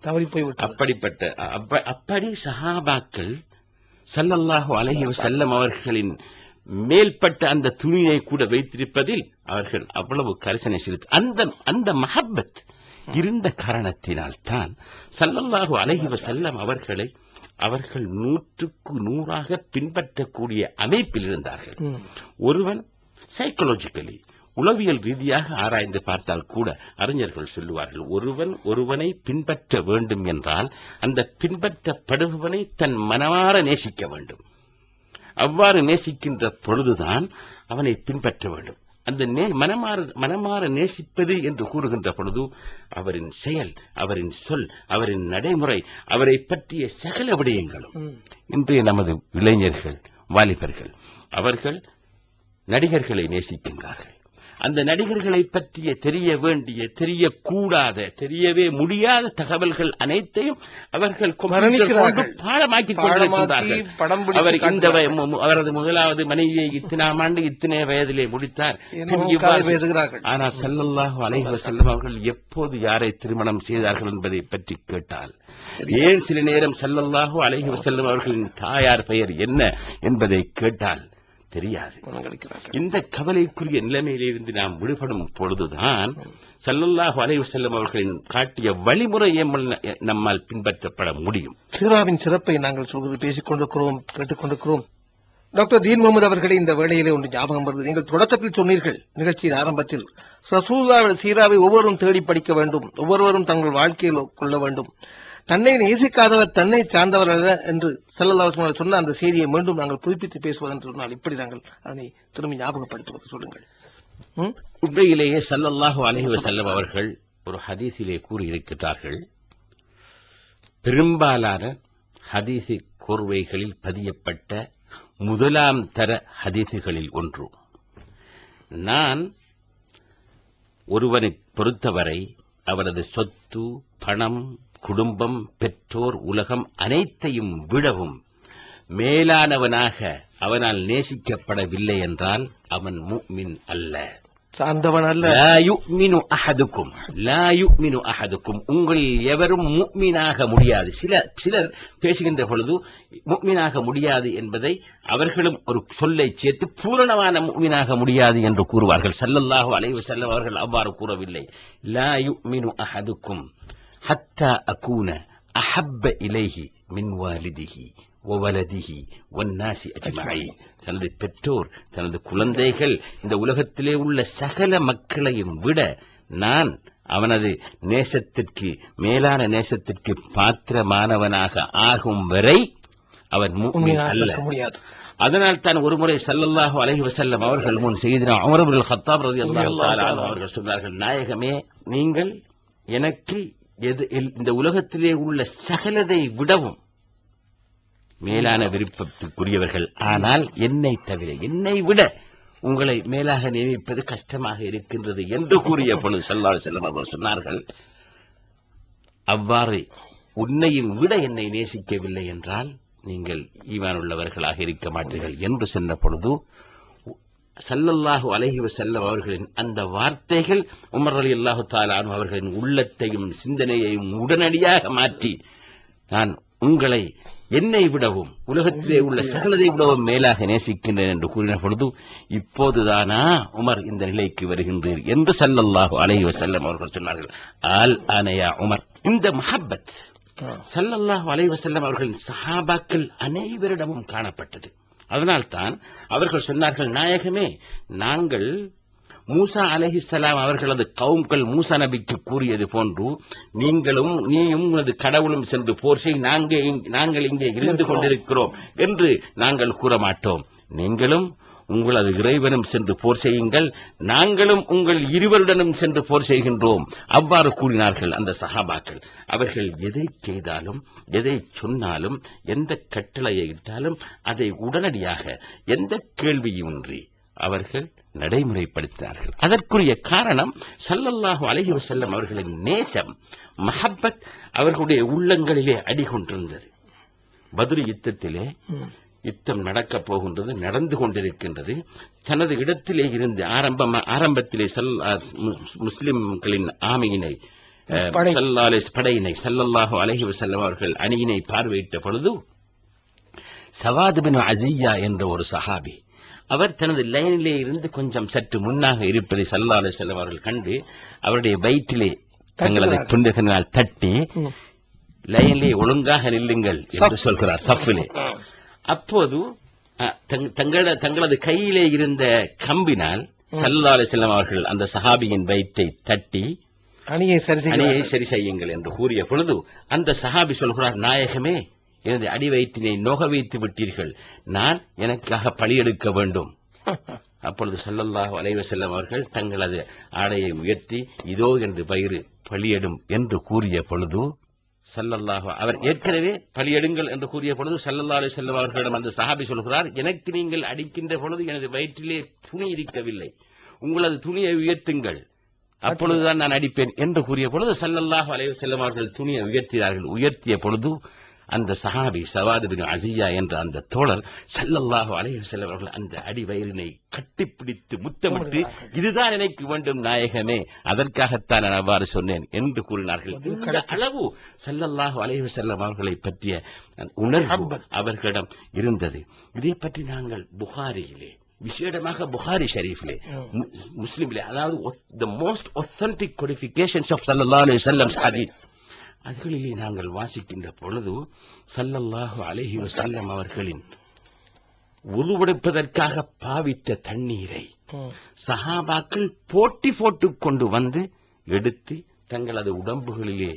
S3: அப்படி சஹாபாக்கள் ஸல்லல்லாஹு அலைஹி வஸல்லம் அவர்களின் மேல்பட்ட அந்த துணியை கூட வைத்திருப்பதில் அவர்கள் அவ்வளவு கரிசனை செலுத்த அந்த மஹப்பத் இருந்த காரணத்தினால் தான் ஸல்லல்லாஹு அலைஹி வஸல்லம் அவர்களை அவர்கள் 100க்கு 100 பின்பற்றக்கூடிய அமைப்பில் இருந்தார்கள். ஒருவன் சைக்கலாஜிக்கலி, உளவியல் ரீதியாக ஆராய்ந்து பார்த்தால் கூட அறிஞர்கள் சொல்லுவார்கள், ஒருவனை பின்பற்ற வேண்டும் என்றால் அந்த பின்பற்றப்படுபவனை தன் மனமாற நேசிக்க வேண்டும். அவ்வாறு நேசிக்கின்ற பொழுதுதான் அவனை பின்பற்ற வேண்டும். அந்த மனமாற நேசிப்பது என்று கூறுகின்ற பொழுது அவரின் செயல், அவரின் சொல், அவரின் நடைமுறை, அவரை பற்றிய சகல விடயங்களும். இன்றைய நமது இளைஞர்கள், வாலிபர்கள், அவர்கள் நடிகர்களை நேசிக்கின்றார்கள். அந்த நடிகர்களை பற்றிய தெரிய வேண்டிய, தெரியக்கூடாத, தெரியவே முடியாத தகவல்கள் அனைத்தையும் அவர்கள் பாடமாக்கிக் கொண்டிருக்கிறார்கள். அவரது முதலாவது மனைவியை இத்தனாம் ஆண்டு இத்தனை வயதிலே முடித்தார். ஆனால் ஸல்லல்லாஹு அலைஹி வஸல்லம் அவர்கள் எப்போது யாரை திருமணம் செய்தார்கள் என்பதை பற்றி கேட்டால், ஏன் சில நேரம் ஸல்லல்லாஹு அலைஹி வஸல்லம் அவர்களின் தாயார் பெயர் என்ன என்பதை கேட்டால் தெரியாது. இந்த கவலைக்குரிய நிலைமையிலிருந்து நாம் விடுபடும் பொழுதுதான் ஸல்லல்லாஹு அலைஹி வஸல்லம் அவர்களின் காட்டிய வழிமுறையை நம்மால் பின்பற்றப்பட முடியும்.
S2: சீராவின் சிறப்பை நாங்கள் சொல்வது பேசிக் கொண்டிருக்கிறோம், கேட்டுக்கொண்டிருக்கிறோம். டாக்டர் தீன் முகமது அவர்களே, இந்த வேளையிலே ஒன்று ஞாபகம் வருது. நீங்கள் தொடக்கத்தில் சொன்னீர்கள், நிகழ்ச்சியின் ஆரம்பத்தில், ரசூலுல்லாஹ்வின் சீராவை ஒவ்வொருவரும் தேடி படிக்க வேண்டும், ஒவ்வொருவரும் தங்கள் வாழ்க்கையில் கொள்ள வேண்டும். தன்னை நேசிக்காதவர் தன்னை சார்ந்தவர் அல்ல என்று ஸல்லல்லாஹு அலைஹி வஸல்லம் சொன்ன அந்த செய்தியை மீண்டும் நாங்கள் புதுப்பித்து பேசுவது என்று சொன்னால் இப்படி நாங்கள் அதனை திரும்பி ஞாபகப்படுத்துவது சொல்லுங்கள்.
S3: உண்மையிலேயே ஸல்லல்லாஹு அலைஹி வஸல்லம் அவர்கள் ஒரு ஹதீஸிலே கூறியிருக்கிறார்கள், பெரும்பாலான ஹதீஸி கோர்வைகளில் பதியப்பட்ட முதலாம் தர ஹதீஸுகளில் ஒன்று, நான் ஒருவனை பொறுத்தவரை அவரது சொத்து, பணம், குடும்பம், பெற்றோர், உலகம் அனைத்தையும் விடவும் மேலானவனாக அவனால் நேசிக்கப்படவில்லை என்றால் அவன் முஃமின் அல்ல,
S2: சார்ந்தவன் அல்ல.
S3: லா யுமினு அஹதுக்கும், உங்களில் எவரும் முஃமினாக முடியாது. சிலர் பேசுகின்ற பொழுது முஃமினாக முடியாது என்பதை அவர்களும் ஒரு சொல்லை சேர்த்து பூரணமான முஃமினாக முடியாது என்று கூறுவார்கள். ஸல்லல்லாஹு அலைஹி வஸல்லம் அவர்கள் அவ்வாறு கூறவில்லை. லா யுமினு அஹதுக்கும் ஹத்தா அகூன அஹப்ப இலைஹி மின் வாலிதிஹி வவலதிஹி வன்னாசி அஜ்மஈன். தனது பெற்றோர், தனது குழந்தைகள், இந்த உலகத்திலே உள்ள சகல மக்களையும் விட நான் அவனது நேசத்திற்கு, மேலான நேசத்திற்கு பாத்திரமானவனாக ஆகும் வரை அவன் முஃமின் அல்ல. அதனால் தான் ஒருமுறை ஸல்லல்லாஹு அலைஹி வஸல்லம் அவர்கள் முன் சய்யிதுனா உமர் இப்னுல் கத்தாப் ரலியல்லாஹு தஆலா அன்ஹு அவர்கள் சொன்னார்கள், நாயகமே, நீங்கள் எனக்கு இந்த உலகத்திலே உள்ள சகலதை விடவும் மேலான விருப்பத்துக்குரியவர்கள், ஆனால் என்னை தவிர, என்னை விட உங்களை மேலாக நியமிப்பது கஷ்டமாக இருக்கின்றது என்று கூறிய பொழுது ஸல்லல்லாஹு அலைஹி வஸல்லம் அவர்கள் சொன்னார்கள், அவ்வாறு உன்னையும் விட என்னை நேசிக்கவில்லை என்றால் நீங்கள் ஈமான் உள்ளவர்களாக இருக்க மாட்டீர்கள் என்று சொன்ன பொழுது ஸல்லல்லாஹு அலைஹி வஸல்லம் அவர்களின் அந்த வார்த்தைகள் உமர் ரலியல்லாஹு தஆலா அன்ஹு அவர்களின் உள்ளத்தையும் சிந்தனையையும் உடனடியாக மாற்றி, நான் உங்களை என்னை விடவும் உலகத்திலே உள்ள சகலதை விடவும் மேலாக நேசிக்கின்றேன் என்று கூறின பொழுது, இப்போதுதானா உமர் இந்த நிலைக்கு வருகின்றீர் என்று ஸல்லல்லாஹு அலைஹி வஸல்லம் அவர்கள் சொன்னார்கள். ஆல் ஆனயா உமர். இந்த மஹப்பத் ஸல்லல்லாஹு அலைஹி வஸல்லம் அவர்களின் சஹாபாக்கள் அனைவரிடமும் காணப்பட்டது. அதனால்தான் அவர்கள் சொன்னார்கள், நாயகமே, நாங்கள் மூசா அலைஹிஸ்ஸலாம் அவர்களது கவும்கள் மூசா நபிக்கு கூறியது போன்று நீங்களும் நீயும் உனது கடவுளும் சென்று போர் செய், நாங்கள் இங்கே இருந்து கொண்டிருக்கிறோம் என்று நாங்கள் கூற மாட்டோம். நீங்களும் உங்களது இறைவனும் சென்று போர் செய்யுங்கள், நாங்களும் உங்கள் இருவருடனும் சென்று போர் செய்கின்றோம். அவ்வாறு கூறினார்கள் அந்த சஹாபாக்கள். அவர்கள் எதை செய்தாலும், எதை சொன்னாலும், எந்த கட்டளையை இட்டாலும் அதை உடனடியாக எந்த கேள்வியுமின்றி அவர்கள் நடைமுறைப்படுத்தினார்கள். அதற்குரிய காரணம் ஸல்லல்லாஹு அலைஹி வஸல்லம் அவர்களின் நேசம், மஹப்பத் அவர்களுடைய உள்ளங்களிலே அடிகொண்டிருந்தது. பத்ர் யுத்தத்திலே யுத்தம் நடக்கப் போகின்றது, நடந்து கொண்டிருக்கின்றது. தனது இடத்திலே இருந்து ஆரம்பத்திலே முஸ்லிம்களின் ஆமையினை படையினை ஸல்லல்லாஹு அலைஹி வஸல்லம் அவர்கள் அணியினை பார்வையிட்ட பொழுது சவாத் பின் அஸியா என்ற ஒரு சஹாபி, அவர் தனது லைனிலே இருந்து கொஞ்சம் சற்று முன்னாக இருப்பதை ஸல்லல்லாஹு அலைஹி வஸல்லம் அவர்கள் கண்டு அவருடைய வயிற்றிலே தங்களது துண்டுகளினால் தட்டி லைனிலே ஒழுங்காக நில்லுங்கள் என்று சொல்கிறார், சஃபிலே. அப்போது தங்களது கையிலே இருந்த கம்பினால் ஸல்லல்லாஹு அலைஹி வஸல்லம் அவர்கள் அந்த சஹாபியின் வயிற்றை தட்டி அணியை சரி செய்யுங்கள் என்று கூறிய பொழுது அந்த சஹாபி சொல்கிறார், நாயகமே, எனது அடி வயிற்றினை நோக வைத்து விட்டீர்கள், நான் எனக்காக பழியெடுக்க வேண்டும். அப்பொழுது ஸல்லல்லாஹு அலைஹி வஸல்லம் அவர்கள் தங்களது ஆடையை உயர்த்தி இதோ என்று பயிறு பழியெடும் என்று கூறிய பொழுது அவர் ஏற்கனவே பழியெடுங்கள் என்று கூறிய பொழுது ஸல்லல்லாஹு அலைஹி வஸல்லம் அவர்களிடம் அந்த சஹாபி சொல்கிறார், எனக்கு நீங்கள் அடிக்கின்ற பொழுது எனது வயிற்றிலே துணி இருக்கவில்லை, உங்களது துணியை உயர்த்துங்கள், அப்பொழுதுதான் நான் அடிப்பேன் என்று கூறிய பொழுது ஸல்லல்லாஹு அலைஹி வஸல்லம் அவர்கள் துணியை உயர்த்தினார்கள். உயர்த்திய பொழுது அந்த சஹாபி சவாத் பின் அஸியா என்ற அந்த தோழர் ஸல்லல்லாஹு அலைஹி வஸல்லம் அவர்கள் அந்த அடி வயிறினை கட்டிப்பிடித்து முத்தமிட்டு, இதுதான் எனக்கு வேண்டும் நாயகமே, அதற்காகத்தான் நான் அவ்வாறு சொன்னேன் என்று கூறினார்கள். இந்த அளவு ஸல்லல்லாஹு அலைஹி வஸல்லம் அவர்களை பற்றிய உணர்வு அவர்களிடம் இருந்தது. இதை பற்றி நாங்கள் புகாரியிலே, விசேடமாக புகாரி ஷரீஃபிலே, முஸ்லிமிலே, அதாவது the most authentic codifications of ஸல்லல்லாஹு அலைஹி வஸல்லம் ஹதீஸ், அதுகளிலே நாங்கள் வாசிக்கின்ற பொழுது ஸல்லல்லாஹு அலைஹி வஸல்லம் அவர்களின் உருவெடுப்பதற்காக பாவித்த தண்ணீரை சஹாபாக்கள் போட்டி போட்டுக் கொண்டு வந்து எடுத்து தங்களது உடம்புகளிலே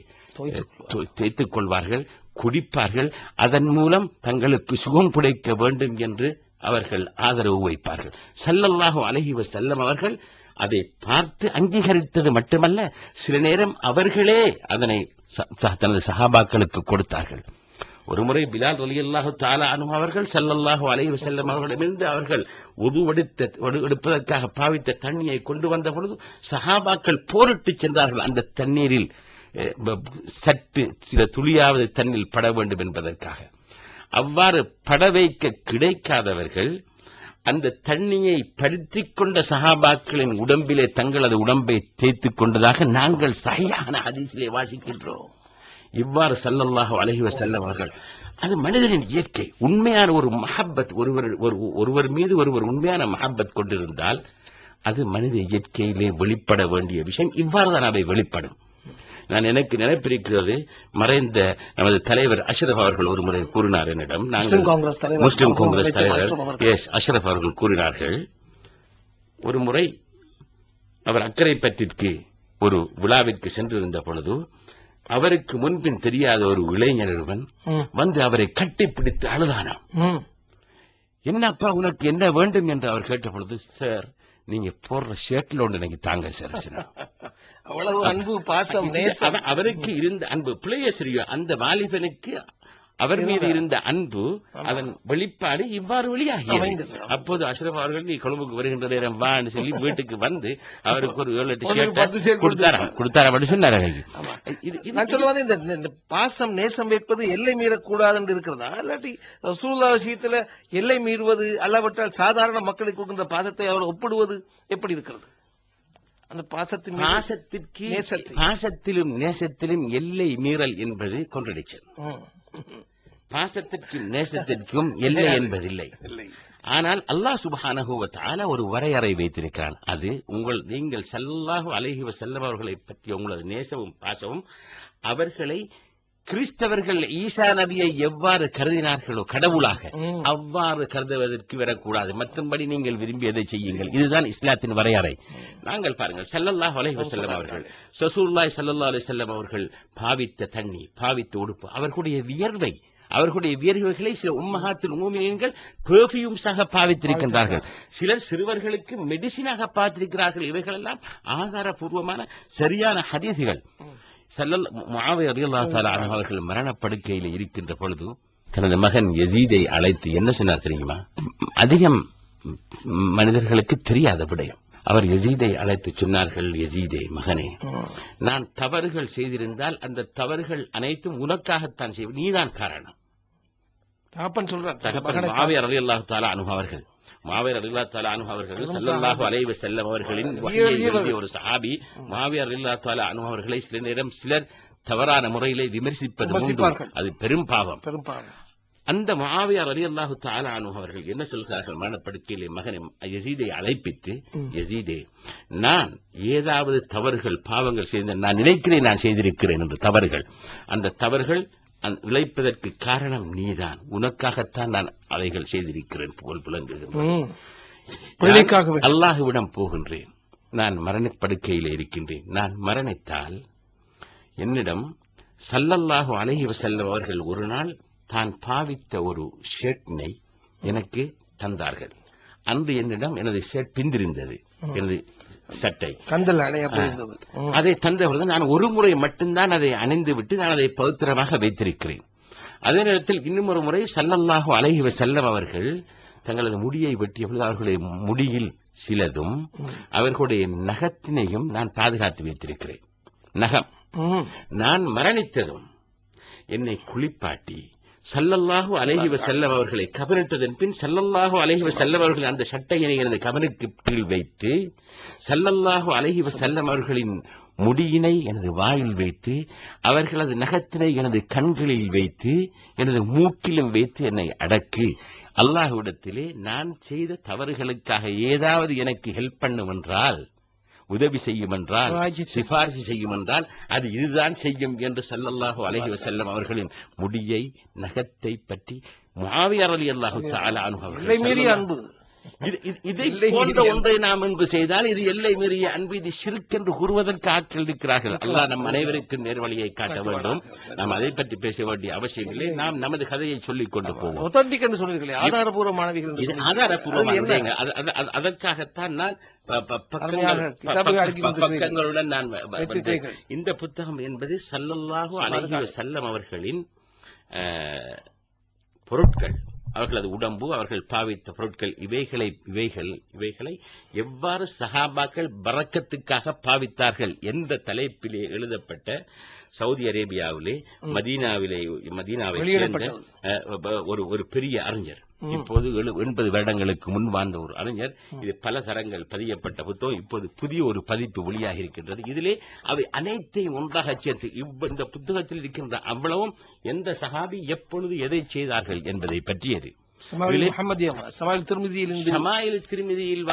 S3: தேய்த்துக் கொள்வார்கள், குடிப்பார்கள். அதன் மூலம் தங்களுக்கு சுகம் கிடைக்க வேண்டும் என்று அவர்கள் ஆதரவு வைப்பார்கள். ஸல்லல்லாஹு அலைஹி வஸல்லம் அவர்கள் அதை பார்த்து அங்கீகரித்தது மட்டுமல்ல, சில நேரம் அவர்களே அதனை தனது சஹாபாக்களுக்கு கொடுத்தார்கள். ஒருமுறை பிலால் ரலியல்லாஹு தஆலா அன்ஹு அவர்கள் ஸல்லல்லாஹு அலைஹி வஸல்லம் அவர்களிடமிருந்து அவர்கள் எடுப்பதற்காக பாவித்த தண்ணீரை கொண்டு வந்த பொழுது சஹாபாக்கள் போரிட்டு சென்றார்கள். அந்த தண்ணீரில் சற்று சில துளியாவது தண்ணீர் பட வேண்டும் என்பதற்காக. அவ்வாறு பட வைக்க கிடைக்காதவர்கள் அந்த தண்ணியை படுத்திக் கொண்ட சஹாபாக்களின் உடம்பிலே தங்களது உடம்பை தேய்த்துக் கொண்டதாக நாங்கள் சஹீஹான ஹதீஸிலே வாசிக்கின்றோம். இவ்வாறு ஸல்லல்லாஹு அலைஹி வஸல்லம் அவர்கள், அது மனிதனின் இயற்கை. உண்மையான ஒரு மஹப்பத், ஒருவர் மீது ஒருவர் உண்மையான மஹப்பத் கொண்டிருந்தால் அது மனித இயற்கையிலே வெளிப்பட வேண்டிய விஷயம். இவ்வாறு தான் அவை வெளிப்படும். எனக்கு நினைப்பிருக்கிறது, மறைந்த நமது தலைவர் அஷ்ரப் அவர்கள் ஒரு முறை கூறினார் என்னிடம், முஸ்லிம் காங்கிரஸ் தலைவர் அஷ்ரப் அவர்கள் கூறினார்கள், ஒரு முறை அவர் அக்கரைப்பற்றிற்கு ஒரு விழாவிற்கு சென்றிருந்த பொழுது அவருக்கு முன்பின் தெரியாத ஒரு இளைஞர் ஒருவன் வந்து அவரை கட்டிப்பிடித்து அழுதானாம். என்னப்பா உனக்கு என்ன வேண்டும் என்று அவர் கேட்ட பொழுது, சார் நீங்க போடுற ஷர்ட்ல ஒன்று எனக்கு தாங்க சார்.
S2: அவ்வளவு அன்பு, பாசம்,
S3: அவருக்கு இருந்த அன்பு பிள்ளைய அந்த வாலிபனுக்கு அவர் மீது இருந்த அன்பு, அதன் வெளிப்பாடு இவ்வாறு வெளியாகியது. அப்போது அஷ்ரப் அவர்கள், நீ கொழும்புக்கு வருகின்ற நேரம் வான்னு சொல்லி வீட்டுக்கு வந்து அவருக்கு ஒரு 7-8 ஷர்ட் கொடுத்தாரு சொன்னார்.
S2: இந்த பாசம், நேசம் வைப்பது எல்லை மீறக்கூடாது என்று இருக்கிறதா, இல்லாட்டி ரசூலுல்லாஹ் விஷயத்துல எல்லை மீறுவது அல்லாவிட்டால் சாதாரண மக்களுக்கு கொடுக்கின்ற பாசத்தை அவர் ஒப்பிடுவது எப்படி இருக்கிறது? அந்த
S3: பாசத்திலும் நேசத்திலும் எல்லை மீறல் என்பது கொன்ட்ரடிக்ஷன். பாசத்திற்கும் நேசத்திற்கும் எல்லை என்பதில்லை. ஆனால் அல்லாஹ் சுப்ஹானஹு வ தஆலா ஒரு வரையறை வைத்திருக்கிறான். அது நீங்கள் ஸல்லல்லாஹு அலைஹி வஸல்லம் அவர்களை பற்றிய உங்களது நேசமும் பாசமும் அவர்களை கிறிஸ்தவர்கள் ஈசா நபியை எவ்வாறு கருதினார்களோ கடவுளாக, அவ்வாறு கருதுவதற்கு வரக்கூடாது. மற்றபடி நீங்கள் விரும்பியதை செய்யுங்கள். இதுதான் இஸ்லாத்தின் வரையறை. நாங்கள் பாருங்கள், ஸல்லல்லாஹு அலைஹி வஸல்லம் அவர்கள், ரசூலுல்லாஹி ஸல்லல்லாஹு அலைஹி வஸல்லம் அவர்கள் பாவித்த தண்ணி, பாவித்த உடுப்பு, அவர்களுடைய வியர்வை, அவர்களுடைய வியர்வைகளை சில உம்மஹாத்துல் மூமினீன்கள் பெர்ஃபியூம்ஸாக பாவித்திருக்கின்றார்கள். சிலர் சிறுவர்களுக்கு மெடிசினாக பார்த்திருக்கிறார்கள். இவைகளெல்லாம் ஆதாரபூர்வமான சரியான ஹதீஸ்கள். முஆவியா ரலியல்லாஹு தஆலா அன்ஹு அவர்கள் மரணப்படுக்கையில் இருக்கின்ற பொழுது தனது மகன் யசீதை அழைத்து என்ன சொன்னார் தெரியுமா? அதிகம் மனிதர்களுக்கு தெரியாத விடயம். அவர் யசீதை அழைத்து சொன்னார்கள், யசீதே மகனே, நான் தவறுகள் செய்திருந்தால் அந்த தவறுகள் அனைத்தும் உனக்காகத்தான் செய்வேன், நீதான் காரணம். தகப்பன் முஆவியா ரலியல்லாஹு தஆலா அன்ஹு அவர்கள் ஸல்லல்லாஹு அலைஹி வஸல்லம் அவர்களின் வஹீயை எழுதிய ஒரு சஹாபி. முஆவியா ரலியல்லாஹு தஆலா அன்ஹு அவர்களை சில நேரம் சிலர் தவறான முறையிலே விமர்சிப்பது உண்டு. அது பெரும் பாவம். அந்த முஆவியா ரலியல்லாஹு தஆலா அன்ஹு அவர்கள் என்ன சொல்கிறார்கள்? மரணப்படுக்கையிலே மகனை யசீதை அழைப்பித்து, யசீதே, நான் ஏதாவது தவறுகள் பாவங்கள் செய்த நான் நினைக்கிறேன் நான் செய்திருக்கிறேன் என்று தவறுகள், அந்த தவறுகள் இழைப்பதற்கு காரணம் நீதான், உனக்காகத்தான் நான் அவைகள் செய்திருக்கிறேன் போல் புலங்குகிறேன். அல்லாஹ்விடம் போகின்றேன், நான் மரணப்படுக்கையில் இருக்கின்றேன். நான் மரணித்தால் என்னிடம் ஸல்லல்லாஹு அலைஹி வஸல்லம் அவர்கள் ஒரு நாள் தான் பாவித்த ஒரு ஷர்ட்டினை எனக்கு தந்தார்கள். அன்று என்னிடம் எனது ஷர்ட் பிந்திருந்தது, எனது சட்டை அதை தந்தவர்கள் நான் ஒரு முறை மட்டும்தான் அதை அணிந்து விட்டு நான் அதை பவித்திரமாக வைத்திருக்கிறேன். அதே நேரத்தில் இன்னும் ஒரு முறை ஸல்லல்லாஹு அலைஹி வஸல்லம் அவர்கள் தங்களது முடியை வெட்டியபோது அவர்களுடைய முடியில் சிலதும் அவர்களுடைய நகத்தினையும் நான் பாதுகாத்து வைத்திருக்கிறேன். நகம் நான் மரணித்ததும் என்னை குளிப்பாட்டி ஸல்லல்லாஹு அலைஹி வஸல்லம் அவர்களை கபனிட்டதன் பின் ஸல்லல்லாஹு அலைஹி வஸல்லம் அவர்கள் அந்த சட்டையினை எனது கவனுக்கு கீழ் வைத்து ஸல்லல்லாஹு அலைஹி வஸல்லம் அவர்களின் முடியினை எனது வாயில் வைத்து அவர்களது நகத்தினை எனது கண்களில் வைத்து எனது மூக்கிலும் வைத்து என்னை அடக்கி அல்லாஹ்விடத்திலே நான் செய்த தவறுகளுக்காக ஏதாவது எனக்கு ஹெல்ப் பண்ணும் என்றால், உதவி செய்யும் என்றால், சிபாரிசு செய்யும் என்றால் அது இதுதான் செய்யும் என்று ஸல்லல்லாஹு அலைஹி வஸல்லம் அவர்களின் முடியை நகத்தை பற்றி முஆவியா ரலியல்லாஹு தஆலா அன்ஹு அவர்கள் இதை போன்ற ஒன்றை நாம் அன்பு செய்தால் இது எல்லை மீறிய அன்பு, இது ஷிர்க் என்று கூறுவதற்கு ஆட்கள் இருக்கிறார்கள். அல்லாஹ் நம் அனைவருக்கும் நேர்வழியை காட்ட வேண்டும். நாம் அதை பற்றி பேச வேண்டிய அவசியம் இல்லை. நாம் நமது கதையை சொல்லிக் கொண்டு போவோம். அதற்காகத்தான் நான் பக்கங்களுடன் நான் இந்த புத்தகம் என்பது ஸல்லல்லாஹு அலைஹி வஸல்லம் அவர்களின் பொருட்கள், அவர்களது உடம்பு, அவர்கள் பாவித்த பொருட்கள், இவைகளை எவ்வாறு சஹாபாக்கள் பரக்கத்துக்காக பாவித்தார்கள் என்ற தலைப்பிலே எழுதப்பட்ட சவுதி அரேபியாவிலே மதீனாவை சேர்ந்த ஒரு பெரிய அறிஞர், இப்போது 80 வருடங்களுக்கு முன் வாழ்ந்த ஒரு அறிஞர், இது பல தரங்கள் பதியப்பட்ட புத்தகம். இப்போது புதிய ஒரு பதிப்பு வெளியாக இருக்கின்றது. இதிலே அவை அனைத்தையும் ஒன்றாக சேர்த்து இந்த புத்தகத்தில் இருக்கின்ற அவ்வளவும் எந்த சஹாபி எப்பொழுது எதை செய்தார்கள் என்பதை பற்றியது. சமாயில் திருமிதியில்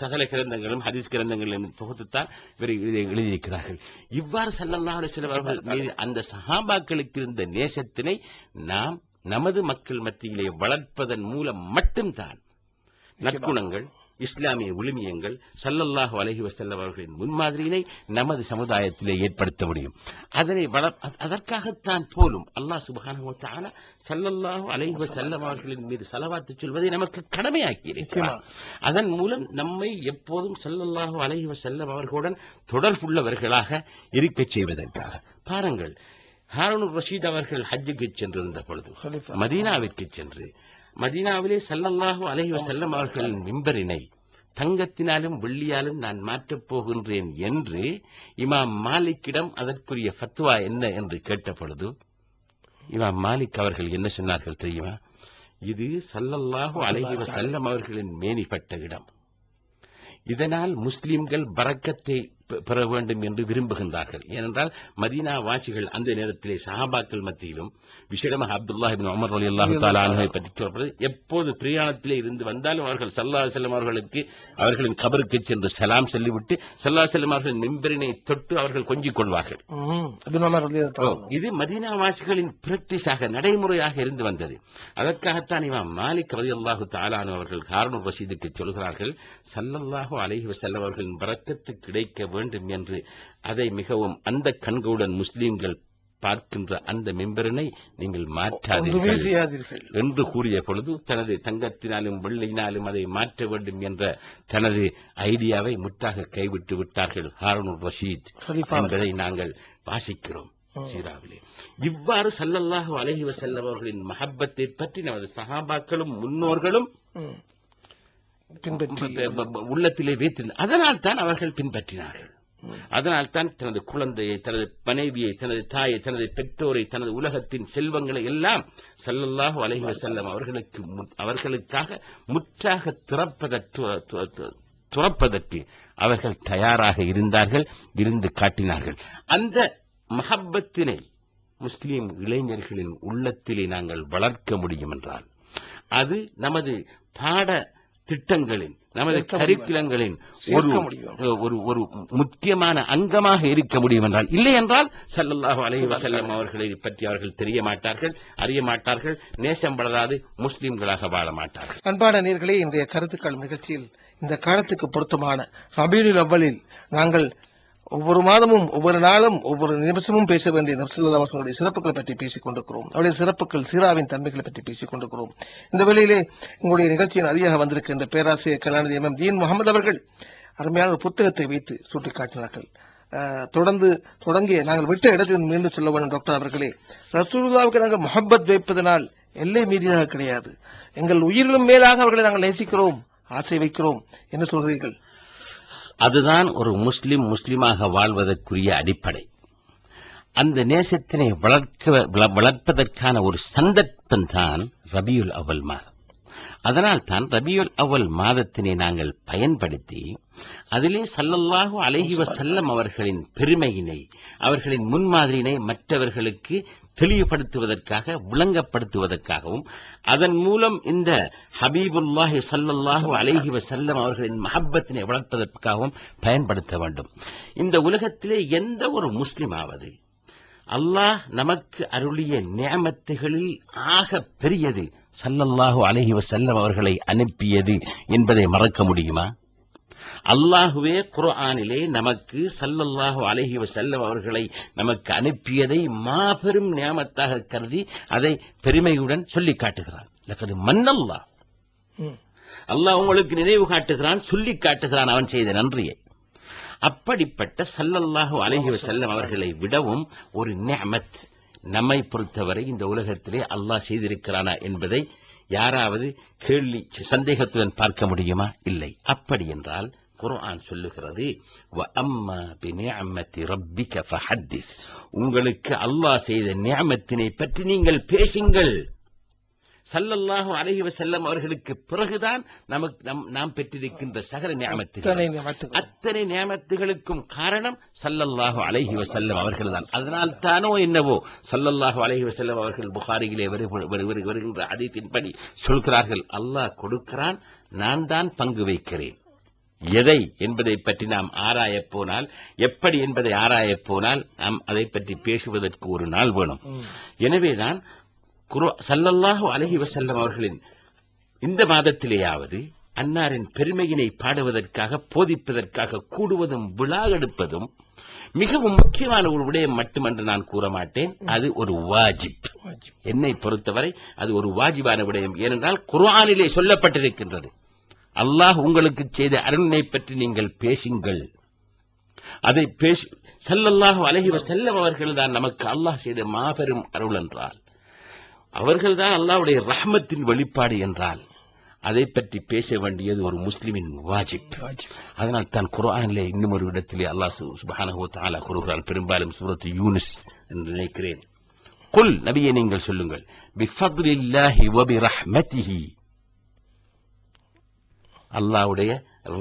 S3: சகல கிரந்தங்களும் ஹதீஸ் கிரந்தங்களும் தொகுத்துத்தான் எழுதியிருக்கிறார்கள். இவ்வாறு ஸல்லல்லாஹு அலைஹி வஸல்லம் அவர்கள் மீது அந்த சஹாபாக்களுக்கு இருந்த நேசத்தினை நாம் நமது மக்கள் மத்தியிலே வளர்ப்பதன் மூலம் மட்டும்தான் நற்குணங்கள், இஸ்லாமிய விழுமியங்கள், ஸல்லல்லாஹு அலைஹி வஸல்லம் அவர்களின் முன்மாதிரியினை நமது சமுதாயத்திலே ஏற்படுத்த முடியும். அதற்காகத்தான் போலும் அல்லாஹ் சுப்ஹானஹு வ தஆலா ஸல்லல்லாஹு அலைஹி வஸல்லம் அவர்களின் மீது ஸலவாத்து சொல்வதை நமக்கு கடமையாக்கி இருக்கிறார். அதன் மூலம் நம்மை எப்போதும் ஸல்லல்லாஹு அலைஹி வஸல்லம் அவர்களுடன் தொடர்புள்ளவர்களாக இருக்கச் செய்வதற்காக. பாருங்கள், ஹாரூன் ரஷீத் அவர்கள் ஹஜ்ஜுக்கு சென்றிருந்த பொழுது மதீனாவிற்கு சென்று மதீனாவிலே ஸல்லல்லாஹு அலைஹி வஸல்லம் அவர்களின் மிம்பரினை தங்கத்தினாலும் வெள்ளியாலும் நான் மாற்றப் போகின்றேன் என்று இமாம் மாலிக்கிடம் அதற்குரிய ஃபத்வா என்ன என்று கேட்ட பொழுது இமாம் மாலிக் அவர்கள் என்ன சொன்னார்கள் தெரியுமா? இது ஸல்லல்லாஹு அலைஹி வஸல்லம் அவர்களின் மேனிப்பட்ட இடம், இதனால் முஸ்லிம்கள் பரக்கத்தை பெற வேண்டும் என்று விரும்புகின்றார்கள். ஏனென்றால் மதீனா வாசிகள் அந்த நேரத்திலே சஹாபாக்கள் மத்தியிலும் விசேடமாக அப்துல்லாஹ் இப்னு உமர் ரலியல்லாஹு தஆலா அன்ஹுவை பற்றி சொல்றது, எப்போது பிரயாணத்திலே இருந்து வந்தாலும் அவர்கள் ஸல்லல்லாஹு அலைஹி வஸல்லம் அவர்களுக்கு அவர்களின் கபருக்கு சென்று சலாம் சொல்லிவிட்டு ஸல்லல்லாஹு அலைஹி வஸல்லம் அவர்களின் மிம்பரினை தொட்டு அவர்கள் கொஞ்சிக் கொள்வார்கள். இது மதீனா வாசிகளின் பிராக்டிஸாக, நடைமுறையாக இருந்து வந்தது. அதற்காகத்தான் இமாம் மாலிக் ரலியல்லாஹு தஆலா அன்ஹு அவர்கள் ஹாரூன் ரஷீதுக்கு சொல்கிறார்கள், ஸல்லல்லாஹு அலைஹி வஸல்லம் அவர்களின் பரக்கத்து கிடைக்க வேண்டும் என்று அதை மிகவும் அந்த கண்களுடன் முஸ்லிம்கள் பார்க்கின்ற அந்த மெம்பரனை நீங்கள் மாற்றாதீர்கள் என்று கூறிய பொழுது தனது தங்கத்தினாலும் வெள்ளியினாலும் அதை மாற்ற வேண்டும் என்ற தனது ஐடியாவை முற்றாக கைவிட்டு விட்டார்கள் ஹாரூன் ரஷீத் என்பதை நாங்கள் வாசிக்கிறோம் சீராவிலே. இவ்வாறு ஸல்லல்லாஹு அலைஹி வஸல்லம் அவர்களின் மஹப்பத்தை பற்றி நமது சஹாபாக்களும் முன்னோர்களும் உள்ளத்திலே வைத்திருந்தார். அதனால் தான் அவர்கள் பின்பற்றினார்கள். அதனால் தான் தனது குழந்தையை, தனது மனைவியை, தனது தாயை, தனது பெற்றோரை, தனது உலகத்தின் செல்வங்களை எல்லாம் ஸல்லல்லாஹு அலைஹி வஸல்லம் அவர்களுக்காக முற்றாக துறப்பதற்கு அவர்கள் தயாராக இருந்தார்கள், இருந்து காட்டினார்கள். அந்த மஹப்பத்தினை முஸ்லிம் இளைஞர்களின் உள்ளத்திலே நாங்கள் வளர்க்க முடியும் என்றால் அது நமது பாட திட்டங்களின், நமது கரிக்குலங்களின் ஒரு முக்கியமான அங்கமாக இருக்க முடியும் என்றால், இல்லை என்றால் ஸல்லல்லாஹு அலைஹி வஸல்லம் அவர்களை பற்றி அவர்கள் தெரிய மாட்டார்கள், அறிய மாட்டார்கள், நேசம் வளராது முஸ்லிம்களாக வாழ மாட்டார்கள்.
S2: அன்பான நேயர்களே, இன்றைய கருத்துக்கள் நிகழ்ச்சியில் இந்த காலத்துக்கு பொருத்தமான ரபீஉல் அவ்வலில் நாங்கள் ஒவ்வொரு மாதமும், ஒவ்வொரு நாளும், ஒவ்வொரு நிமிஷமும் பேச வேண்டிய நபி ஸல்லல்லாஹு அலைஹி வஸல்லம் சிறப்புகளை பற்றி பேசிக் கொண்டிருக்கிறோம். அவருடைய சிறப்புகள், சீராவின் தன்மைகளை பற்றி பேசிக் கொண்டிருக்கிறோம். இந்த வேளையிலே உங்களுடைய நிகழ்ச்சியின் அதிகாக வந்திருக்கின்ற பேராசிரியர் கலாநிதி எம் தீன் முகமது அவர்கள் அருமையான ஒரு புத்தகத்தை வைத்து சுட்டிக்காட்டினார்கள். தொடங்கிய நாங்கள் விட்ட இடத்தில் மீண்டும் சொல்ல வேண்டும் டாக்டர் அவர்களே, ரசூலுல்லாஹ்வுக்கு நாங்கள் முஹப்பத் வைப்பதனால் எல்லை மீறியதாக கிடையாது. எங்கள் உயிரிலும் மேலாக அவர்களை நாங்கள் நேசிக்கிறோம், ஆசை வைக்கிறோம். என்ன சொல்கிறீர்கள்?
S3: அதுதான் ஒரு முஸ்லிமாக வாழ்வதற்குரிய அடிப்படை. அந்த நேசத்தினை வளர்ப்பதற்கான ஒரு சந்தர்ப்பம் தான் ரபியுல் அவ்வல் மாதம். அதனால் தான் ரபியுல் அவ்வல் மாதத்தினை நாங்கள் பயன்படுத்தி அதிலே ஸல்லல்லாஹு அலைஹி வஸல்லம் அவர்களின் பெருமையினை, அவர்களின் முன்மாதிரியினை மற்றவர்களுக்கு தெளிவுபடுத்துவதற்காக, விளங்கப்படுத்துவதற்காகவும், அதன் மூலம் இந்த ஹபீபுல்லாஹி ஸல்லல்லாஹு அலைஹி வஸல்லம் அவர்களின் மஹப்பத்தினை வளர்ப்பதற்காகவும் பயன்படுத்த வேண்டும். இந்த உலகத்திலே எந்த ஒரு முஸ்லிமாவது அல்லாஹ் நமக்கு அருளிய நிஅமத்துகளில் ஆக பெரியது ஸல்லல்லாஹு அலைஹி வஸல்லம் அவர்களை அனுப்பியது என்பதை மறக்க முடியுமா? அல்லாஹுவே குர்ஆனிலே நமக்கு ஸல்லல்லாஹு அலைஹி வஸல்லம் அவர்களை நமக்கு அனுப்பியதை மாபெரும் நியாமத்தாக கருதி அதை பெருமையுடன் சொல்லி காட்டுகிறான். லக்கது மன்னல்லாஹ், அல்லாஹ் உங்களுக்கு நினைவு காட்டுகிறான், சொல்லி காட்டுகிறான் அவன் செய்த நன்றியை. அப்படிப்பட்ட ஸல்லல்லாஹு அலைஹி வஸல்லம் அவர்களை விடவும் ஒரு நிஅமத் நம்மை பொறுத்தவரை இந்த உலகத்திலே அல்லாஹ் செய்திருக்கிறானா என்பதை யாராவது கேள்வி சந்தேகத்துடன் பார்க்க முடியுமா? இல்லை. அப்படி என்றால் குர்ஆன் சொல்லுகிறது, வஅம்மா பிநிஅமத்தி ரப்பிக ஃபஹத்திஸ், உங்களுக்கு அல்லாஹ் செய்த நிஅமத்தினை பற்றி நீங்கள் பேசுங்கள். ஸல்லல்லாஹு அலைஹி வஸல்லம் அவர்களுக்கு பிறகுதான் நாம் பெற்றிருக்கின்ற சகல நிஅமத்துகள், அத்தனை நிஅமத்துகளுக்கும் காரணம் ஸல்லல்லாஹு அலைஹி வஸல்லம் அவர்கள்தான். அதனால் தானோ என்னவோ ஸல்லல்லாஹு அலைஹி வஸல்லம் அவர்கள் புகாரியிலே வருகின்ற ஹதீஸின்படி சொல்கிறார்கள், அல்லாஹ் கொடுக்கிறான், நான் தான் பங்கு வைக்கிறேன். எதை என்பதை பற்றி நாம் ஆராயப் போனால், எப்படி என்பதை ஆராயப் போனால் நாம் அதை பற்றி பேசுவதற்கு ஒரு நாள் வேணும். எனவேதான் ஸல்லல்லாஹு அலைஹி வஸல்லம் அவர்களின் இந்த மாதத்திலேயாவது அன்னாரின் பெருமையினை பாடுவதற்காக, போதிப்பதற்காக கூடுவதும் விழா எடுப்பதும் மிகவும் முக்கியமான ஒரு விடயம் மட்டுமென்று நான் கூற மாட்டேன். அது ஒரு வாஜிப். என்னை பொறுத்தவரை அது ஒரு வாஜிபான விடயம். ஏனென்றால் குர்ஆனிலே சொல்லப்பட்டிருக்கின்றது, அல்லாஹ் உங்களுக்கு செய்த அருளை பற்றி நீங்கள் பேசுங்கள். அதை ஸல்லல்லாஹு அலைஹி வஸல்லம் அவர்கள் தான் நமக்கு அல்லாஹ் செய்த மாபெரும் அருள் என்றால், அவர்கள்தான் அல்லாஹ்வுடைய ரஹ்மத்தின் வெளிப்பாடு என்றால், அதை பற்றி பேச வேண்டியது ஒரு முஸ்லிமின் வாஜிப். அதனால் தான் குர்ஆனிலே இன்னும் ஒரு இடத்திலே அல்லாஹ் சுப்ஹானஹு வ தஆலா கூறுகிறான், பெரும்பாலும் சூரத்து யூனுஸ் என்று நினைக்கிறேன், குல், நபியே நீங்கள் சொல்லுங்கள், பிஃபத்லில்லாஹி வ பிரஹ்மத்திஹி, அல்லாஹ்வுடைய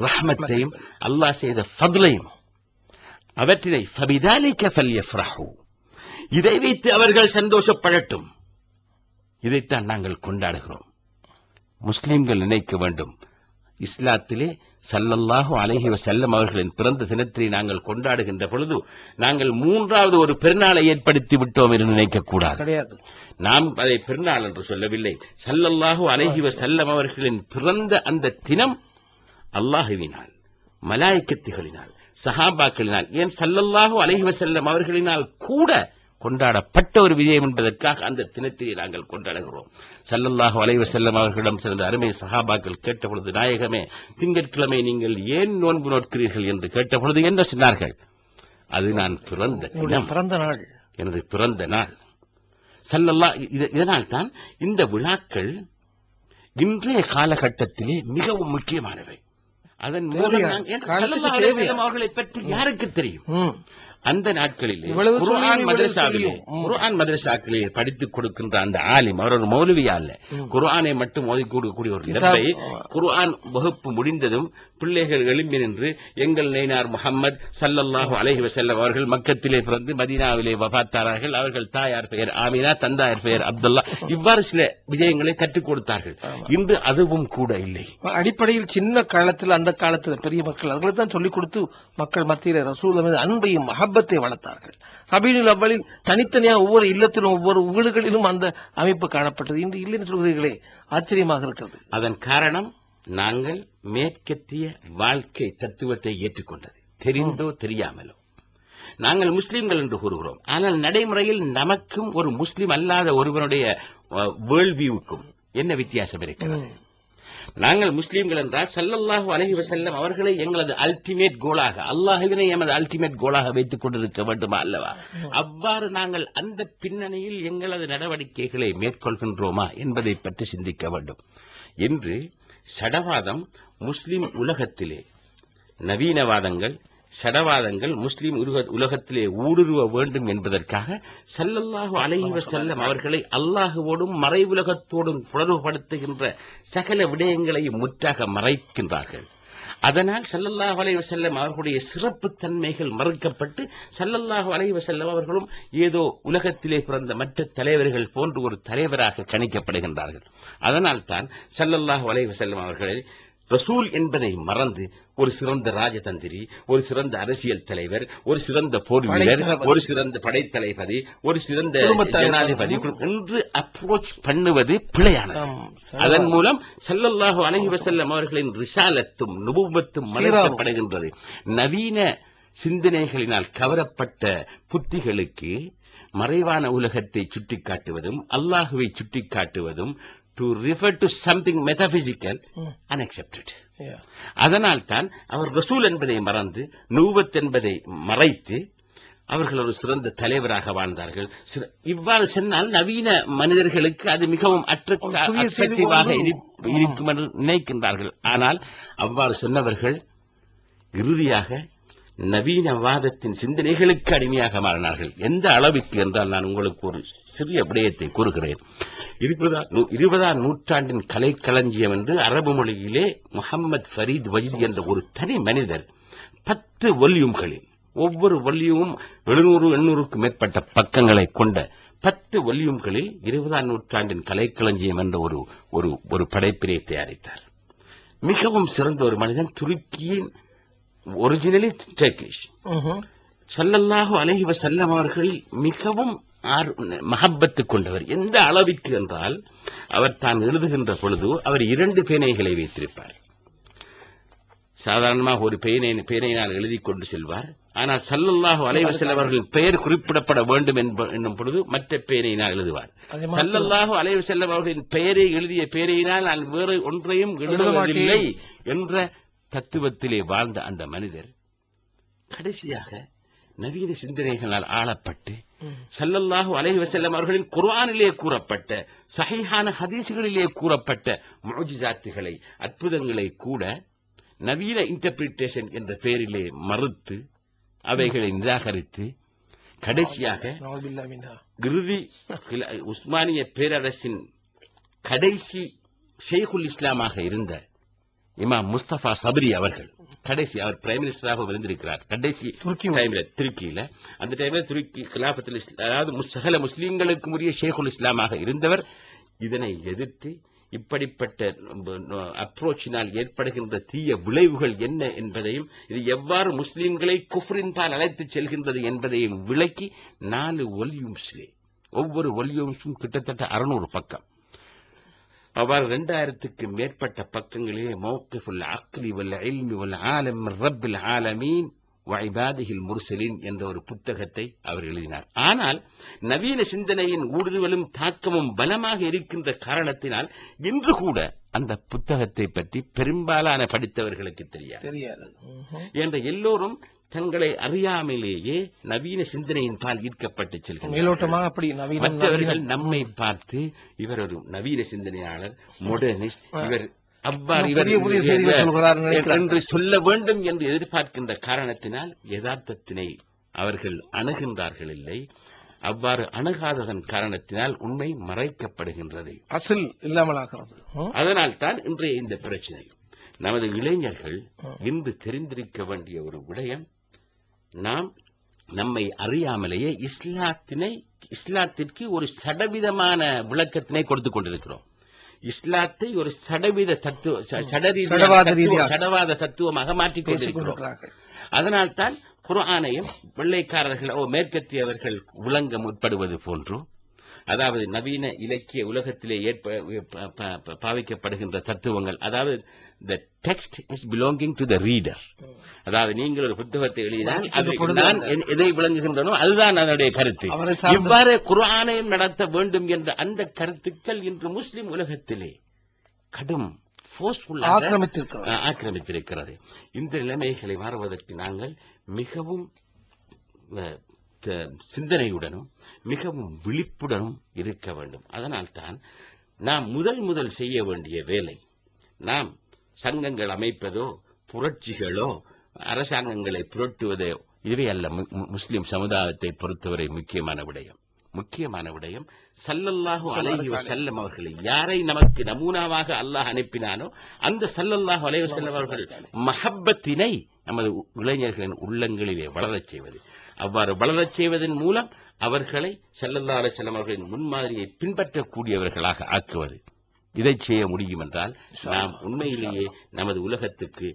S3: ரஹ்மத்தையும் அல்லாஹ் செய்த ஃபத்லையும் அவற்றினை ஃபபிதாலிக ஃபல்யஃப்ரஹு, இதை வைத்து அவர்கள் சந்தோஷப்படட்டும். இதைத்தான் நாங்கள் கொண்டாடுகிறோம். முஸ்லிம்கள் நினைக்க வேண்டும், இஸ்லாத்திலே ஸல்லல்லாஹு அலைஹி வஸல்லம் அவர்களின் பிறந்த தினத்தை நாங்கள் கொண்டாடுகின்ற பொழுது நாங்கள் மூன்றாவது ஒரு பெருநாளை ஏற்படுத்தி விட்டோம் என்று நினைக்க கூடாது. நாம் அதை பெருநாள் என்று சொல்லவில்லை. ஸல்லல்லாஹு அலைஹி வஸல்லம் அவர்களின் பிறந்த அந்த தினம் அல்லாஹ்வினால், மலாயிக்கத்துகளினால், சஹாபாக்களினால், ஏன் ஸல்லல்லாஹு அலைஹி வஸல்லம் அவர்களினால் கூட கொண்டாடப்பட்ட ஒரு விஜயம் என்பதற்காக அந்த தினத்தை நாங்கள் கொண்டாடுகிறோம். ஸல்லல்லாஹு அலைஹி வஸல்லம் அவர்களிடம் சிறந்த அருமை சஹாபாக்கள் கேட்டபொழுது, நாயகமே, திங்கட்கிழமை நீங்கள் ஏன் நோன்பு நோட்கிறீர்கள் என்று கேட்டபொழுது என்ன சொன்னார்கள்? அது நான் பிறந்த நாள், எனது பிறந்த நாள். இதனால் தான் இந்த விழாக்கள் இன்றைய காலகட்டத்திலே மிகவும் முக்கியமானவை. அதன் மூலம் அவர்களை பற்றி யாருக்கு தெரியும்? அந்த நாட்களிலே குர்ஆன் மதரசாக்களிலே படித்துக் கொடுக்கின்ற அந்த ஆலிம், அவர் ஒரு மௌலவியா அல்ல, குர்ஆனை மட்டும் ஓதி கொடுக்கக்கூடிய ஒரு இடத்தை, குர்ஆன் வகுப்பு முடிந்ததும் பிள்ளைகள் எழும்பி நின்று, எங்கள் நைனார் முஹம்மது ஸல்லல்லாஹு அலைஹி வஸல்லம் அவர்கள் மக்கத்திலே பிறந்து மதீனாவிலே வஃபாத்தார்கள், அவர்கள் தாயார் பெயர் ஆமினா, தந்தாயார் பெயர் அப்துல்லா, இவ்வாறு சில விஜயங்களை கற்றுக் கொடுத்தார்கள். இன்று அதுவும் கூட இல்லை.
S2: அடிப்படையில் சின்ன காலத்தில், அந்த காலத்தில் பெரிய மக்கள் அவர்களுக்கு தான் சொல்லிக் கொடுத்து மக்கள் மத்தியில் ரசூல் மீது அன்பையும் மஹப்பத்தை வளர்த்தார்கள். ரபீஉல் அவ்வலில் தனித்தனியாக ஒவ்வொரு இல்லத்திலும் ஒவ்வொரு வீடுகளிலும் அந்த அமைப்பு காணப்பட்டது. இன்று இல்லைன்னு சொல்கிறீர்களே, ஆச்சரியமாக இருக்கிறது.
S3: அதன் காரணம் நாங்கள் மேற்கத்திய வாழ்க்கை தத்துவத்தை ஏற்றுக்கொண்டது, தெரிந்தோ தெரியாமலோ. நாங்கள் முஸ்லிம்கள் என்று கூறுகிறோம், ஆனால் நடைமுறையில் நமக்கும் ஒரு முஸ்லிம் அல்லாத ஒருவனுடைய வேர்ல்ட் வியூவுக்கும் என்ன வித்தியாசம் இருக்கிறது? நாங்கள் முஸ்லீம்கள் என்றால் ஸல்லல்லாஹு அலைஹி வஸல்லம் அவர்களை எங்களது அல்டிமேட் கோலாக, அல்லாஹ்வினை எமது அல்டிமேட் கோலாக வைத்துக் கொண்டிருக்க வேண்டுமா அல்லவா? அவ்வாறு நாங்கள் அந்த பின்னணியில் எங்களது நடவடிக்கைகளை மேற்கொள்கின்றோமா என்பதை பற்றி சிந்திக்க வேண்டும். என்று சடவாதம் முஸ்லிம் உலகத்திலே, நவீனவாதங்கள் சடவாதங்கள் முஸ்லிம் உலகத்திலே ஊடுருவ வேண்டும் என்பதற்காக ஸல்லல்லாஹு அலைஹி வஸல்லம் அவர்களை அல்லாஹுவோடும் மறைவுலகத்தோடும் தொடர்புபடுத்துகின்ற சகல விடயங்களையும் முற்றாக மறைக்கின்றார்கள். அதனால் ஸல்லல்லாஹு அலைஹி வஸல்லம் அவர்களுடைய சிறப்பு தன்மைகள் மறுக்கப்பட்டு ஸல்லல்லாஹு அலைஹி வஸல்லம் அவர்களும் ஏதோ உலகத்திலே பிறந்த மற்ற தலைவர்கள் போன்று ஒரு தலைவராக கணிக்கப்படுகின்றார்கள். அதனால் தான் ஸல்லல்லாஹு அலைஹி வஸல்லம் அவர்களை ரசூல் என்பதை மறந்து ஒரு சிறந்த ராஜதந்திரி, ஒரு சிறந்த அரசியல் தலைவர், ஒரு சிறந்த போர் வீரர், ஒரு சிறந்த படைத்தளபதி, ஒரு சிறந்த ஜனாதிபதி என்று அப்ரோச் பண்ணுவது பிழையானது. அதன் மூலம் ஸல்லல்லாஹு அலைஹி வஸல்லம் அவர்களின் ரிசாலத்தும் நுபுவத்தும் மறைக்கப்படுகின்றது. நவீன சிந்தனைகளினால் கவரப்பட்ட புத்திகளுக்கு மறைவான உலகத்தை சுட்டிக்காட்டுவதும் அல்லாஹுவை சுட்டிக்காட்டுவதும் to refer to something metaphysical unaccepted. அதனால் தான் அவர் ரசூல் என்பதை மறந்து நுபுவத் என்பதை மறைத்து அவர்கள் ஒரு சிறந்த தலைவராக வாழ்ந்தார்கள். இவ்வாறு சொன்னால் நவீன மனிதர்களுக்கு அது மிகவும் அட்ராக்டிவாக இருக்கும் என்று நினைக்கின்றார்கள். ஆனால் அவ்வாறு சொன்னவர்கள் இறுதியாக நவீனவாதத்தின் சிந்தனைகளுக்கு அடிமையாக மாறினார்கள். எந்த அளவுக்கு என்றால், நான் உங்களுக்கு ஒரு சிறிய விடயத்தை கூறுகிறேன். 20ஆம் நூற்றாண்டின் கலைக்களஞ்சியம் என்று அரபு மொழியிலே முஹம்மது ஃபரீத் வஜிதி என்ற ஒரு தனி மனிதர் 10 வால்யூம்களில், ஒவ்வொரு வால்யூமும் 700-800க்கும் மேற்பட்ட பக்கங்களை கொண்ட 10 வால்யூம்களில் 20ஆம் நூற்றாண்டின் கலைக்களஞ்சியம் என்ற ஒரு படைப்பினை தயாரித்தார். மிகவும் சிறந்த ஒரு மனிதன், துருக்கியின் ஒரிஜினலி டர்க்கிஷ். ஸல்லல்லாஹு அலைஹி வஸல்லம் அவர்கள் மிகவும் மஹப்பத்து கொண்டவர். எந்த அளவிற்கு என்றால், அவர் தான் எழுதுகின்ற பொழுது அவர் 2 பேனைகளை வைத்திருப்பார். சாதாரணமாக ஒரு பேனையினால் எழுதி கொண்டு செல்வார். ஆனால் ஸல்லல்லாஹு அலைஹி வஸல்லம் அவர்களின் பெயர் குறிப்பிடப்பட வேண்டும் என்னும் பொழுது மற்ற பேனையினால் எழுதுவார். ஸல்லல்லாஹு அலைஹி வஸல்லம் அவர்களின் பெயரை எழுதிய பேனையினால் நான் வேறு ஒன்றையும் எழுதுவதில்லை என்ற தத்துவத்திலே வாழ்ந்த அந்த மனிதர் கடைசியாக நவீன சிந்தனைகளால் ஆளப்பட்டு ஸல்லல்லாஹு அலைஹி வஸல்லம் அவர்களின் குர்ஆனிலே கூறப்பட்ட, சஹீஹான ஹதீஸ்களிலே கூறப்பட்ட முஅஜிஸாத்துகளை, அற்புதங்களை கூட நவீன இன்டர்பிரிட்டேஷன் என்ற பெயரிலே மறுத்து அவைகளை நிராகரித்து கடைசியாக இறுதி உஸ்மானிய பேரரசின் கடைசி ஷேகுல் இஸ்லாமாக இருந்த இமாம் முஸ்தபா சபரி அவர்கள், கடைசி அவர் பிரைம் மினிஸ்டராக இருந்திருக்கிறார் கடைசி டைம்ல துருக்கியில. அந்த டைம்ல துருக்கி கிலாபத்தில், அதாவது சகல முஸ்லீம்களுக்கு உரிய ஷேகுல் இஸ்லாமாக இருந்தவர், இதனை எதிர்த்து இப்படிப்பட்ட அப்ரோச்சினால் ஏற்படுகின்ற தீய விளைவுகள் என்ன என்பதையும், இது எவ்வாறு முஸ்லீம்களை குஃப்ரின் பால் அழைத்துச் செல்கின்றது என்பதையும் விளக்கி 4 வால்யூம்ஸ்லே, ஒவ்வொரு வால்யூம்ஸும் கிட்டத்தட்ட 600 பக்கம், அவ்வாறு 2000க்கு மேற்பட்ட பக்கங்களிலே மௌகிஃபுல் அக்லி வல் இல்மி வல் ஆலம் மின் ரப்பில் ஆலமீன் வஇபாதிஹில் முர்சலீன் என்ற ஒரு புத்தகத்தை அவர் எழுதினார். ஆனால் நவீன சிந்தனையின் ஊடுருவலும் தாக்கமும் பலமாக இருக்கின்ற காரணத்தினால் இன்று கூட அந்த புத்தகத்தை பற்றி பெரும்பாலான படித்தவர்களுக்கு தெரியாது. என்ற எல்லோரும் தங்களை அறியாமலேயே நவீன சிந்தனையின் பால் ஈர்க்கப்பட்டு செல்கிறார்கள். மற்றவர்கள் நம்மை பார்த்து இவர் ஒரு நவீன சிந்தனையாளர், மாடர்னிஸ்ட், இவர் அவ்வாறு என்று சொல்ல வேண்டும் என்று எதிர்பார்க்கின்ற காரணத்தினால் யதார்த்தத்தினை அவர்கள் அணுகின்றார்கள் இல்லை. அவ்வாறு அணுகாததன் காரணத்தினால் உண்மை மறைக்கப்படுகின்றது,
S2: அசல் இல்லாமலாகிறது.
S3: அதனால் தான் இன்றைய இந்த பிரச்சனை. நமது இளைஞர்கள் இன்று தெரிந்திருக்க வேண்டிய ஒரு விடயம், நாம் நம்மை அறியாமலேயே இஸ்லாத்திற்கு ஒரு சடவிதமான விளக்கத்தினை கொடுத்துக் கொண்டிருக்கிறோம். இஸ்லாத்தை ஒரு சடவாத தத்துவமாக மாற்றிக் கொண்டிருக்கிறோம். அதனால்தான் குர்ஆனையும் வெள்ளைக்காரர்கள் மேற்கத்தியவர்கள் விளங்க முற்படுவது போன்று, அதாவது நவீன இலக்கிய உலகத்திலே பாவிக்கப்படுகின்ற தத்துவங்கள், அதாவது the text is belonging to the reader, அதாவது நீங்கள் ஒரு புத்தகத்தை எழுதினால் நான் எதை விளங்குகின்றனோ அதுதான் அதனுடைய கருத்து. இவ்வாறு குர்ஆனையும் நடத்த வேண்டும் என்ற அந்த கருத்துக்கள் இன்று முஸ்லிம் உலகத்திலே கடும் ஆக்கிரமித்திருக்கிறது. இந்த நிலைமைகளை மாறுவதற்கு நாங்கள் மிகவும் சிந்தனையுடனும் மிகவும் விழிப்புடனும் இருக்க வேண்டும். அதனால்தான் நாம் முதல் செய்ய வேண்டிய வேலை, நாம் சங்கங்கள் அமைப்பதோ புரட்சிகளோ அரசாங்கங்களை புரட்டுவதோ இதுவே அல்ல. முஸ்லிம் சமுதாயத்தை பொறுத்தவரை முக்கியமான விடயம் ஸல்லல்லாஹு அலைஹி வஸல்லம் அவர்களை யாரை நமக்கு நமூனாவாக அல்லாஹ் அனுப்பினானோ அந்த ஸல்லல்லாஹு அலைஹி வஸல்லம் அவர்கள் மஹப்பத்தினை நமது இளைஞர்களின் உள்ளங்களிலே வளரச் செய்வது. அவ்வாறு வளரச் செய்வதன் மூலம் அவர்களை ஸல்லல்லாஹு அலைஹி வஸல்லம் அவர்களின் முன்மாதிரியை பின்பற்றக்கூடியவர்களாக ஆக்குவது. இதை செய்ய முடியும் என்றால் நாம் உண்மையிலேயே நமது உலகத்துக்கு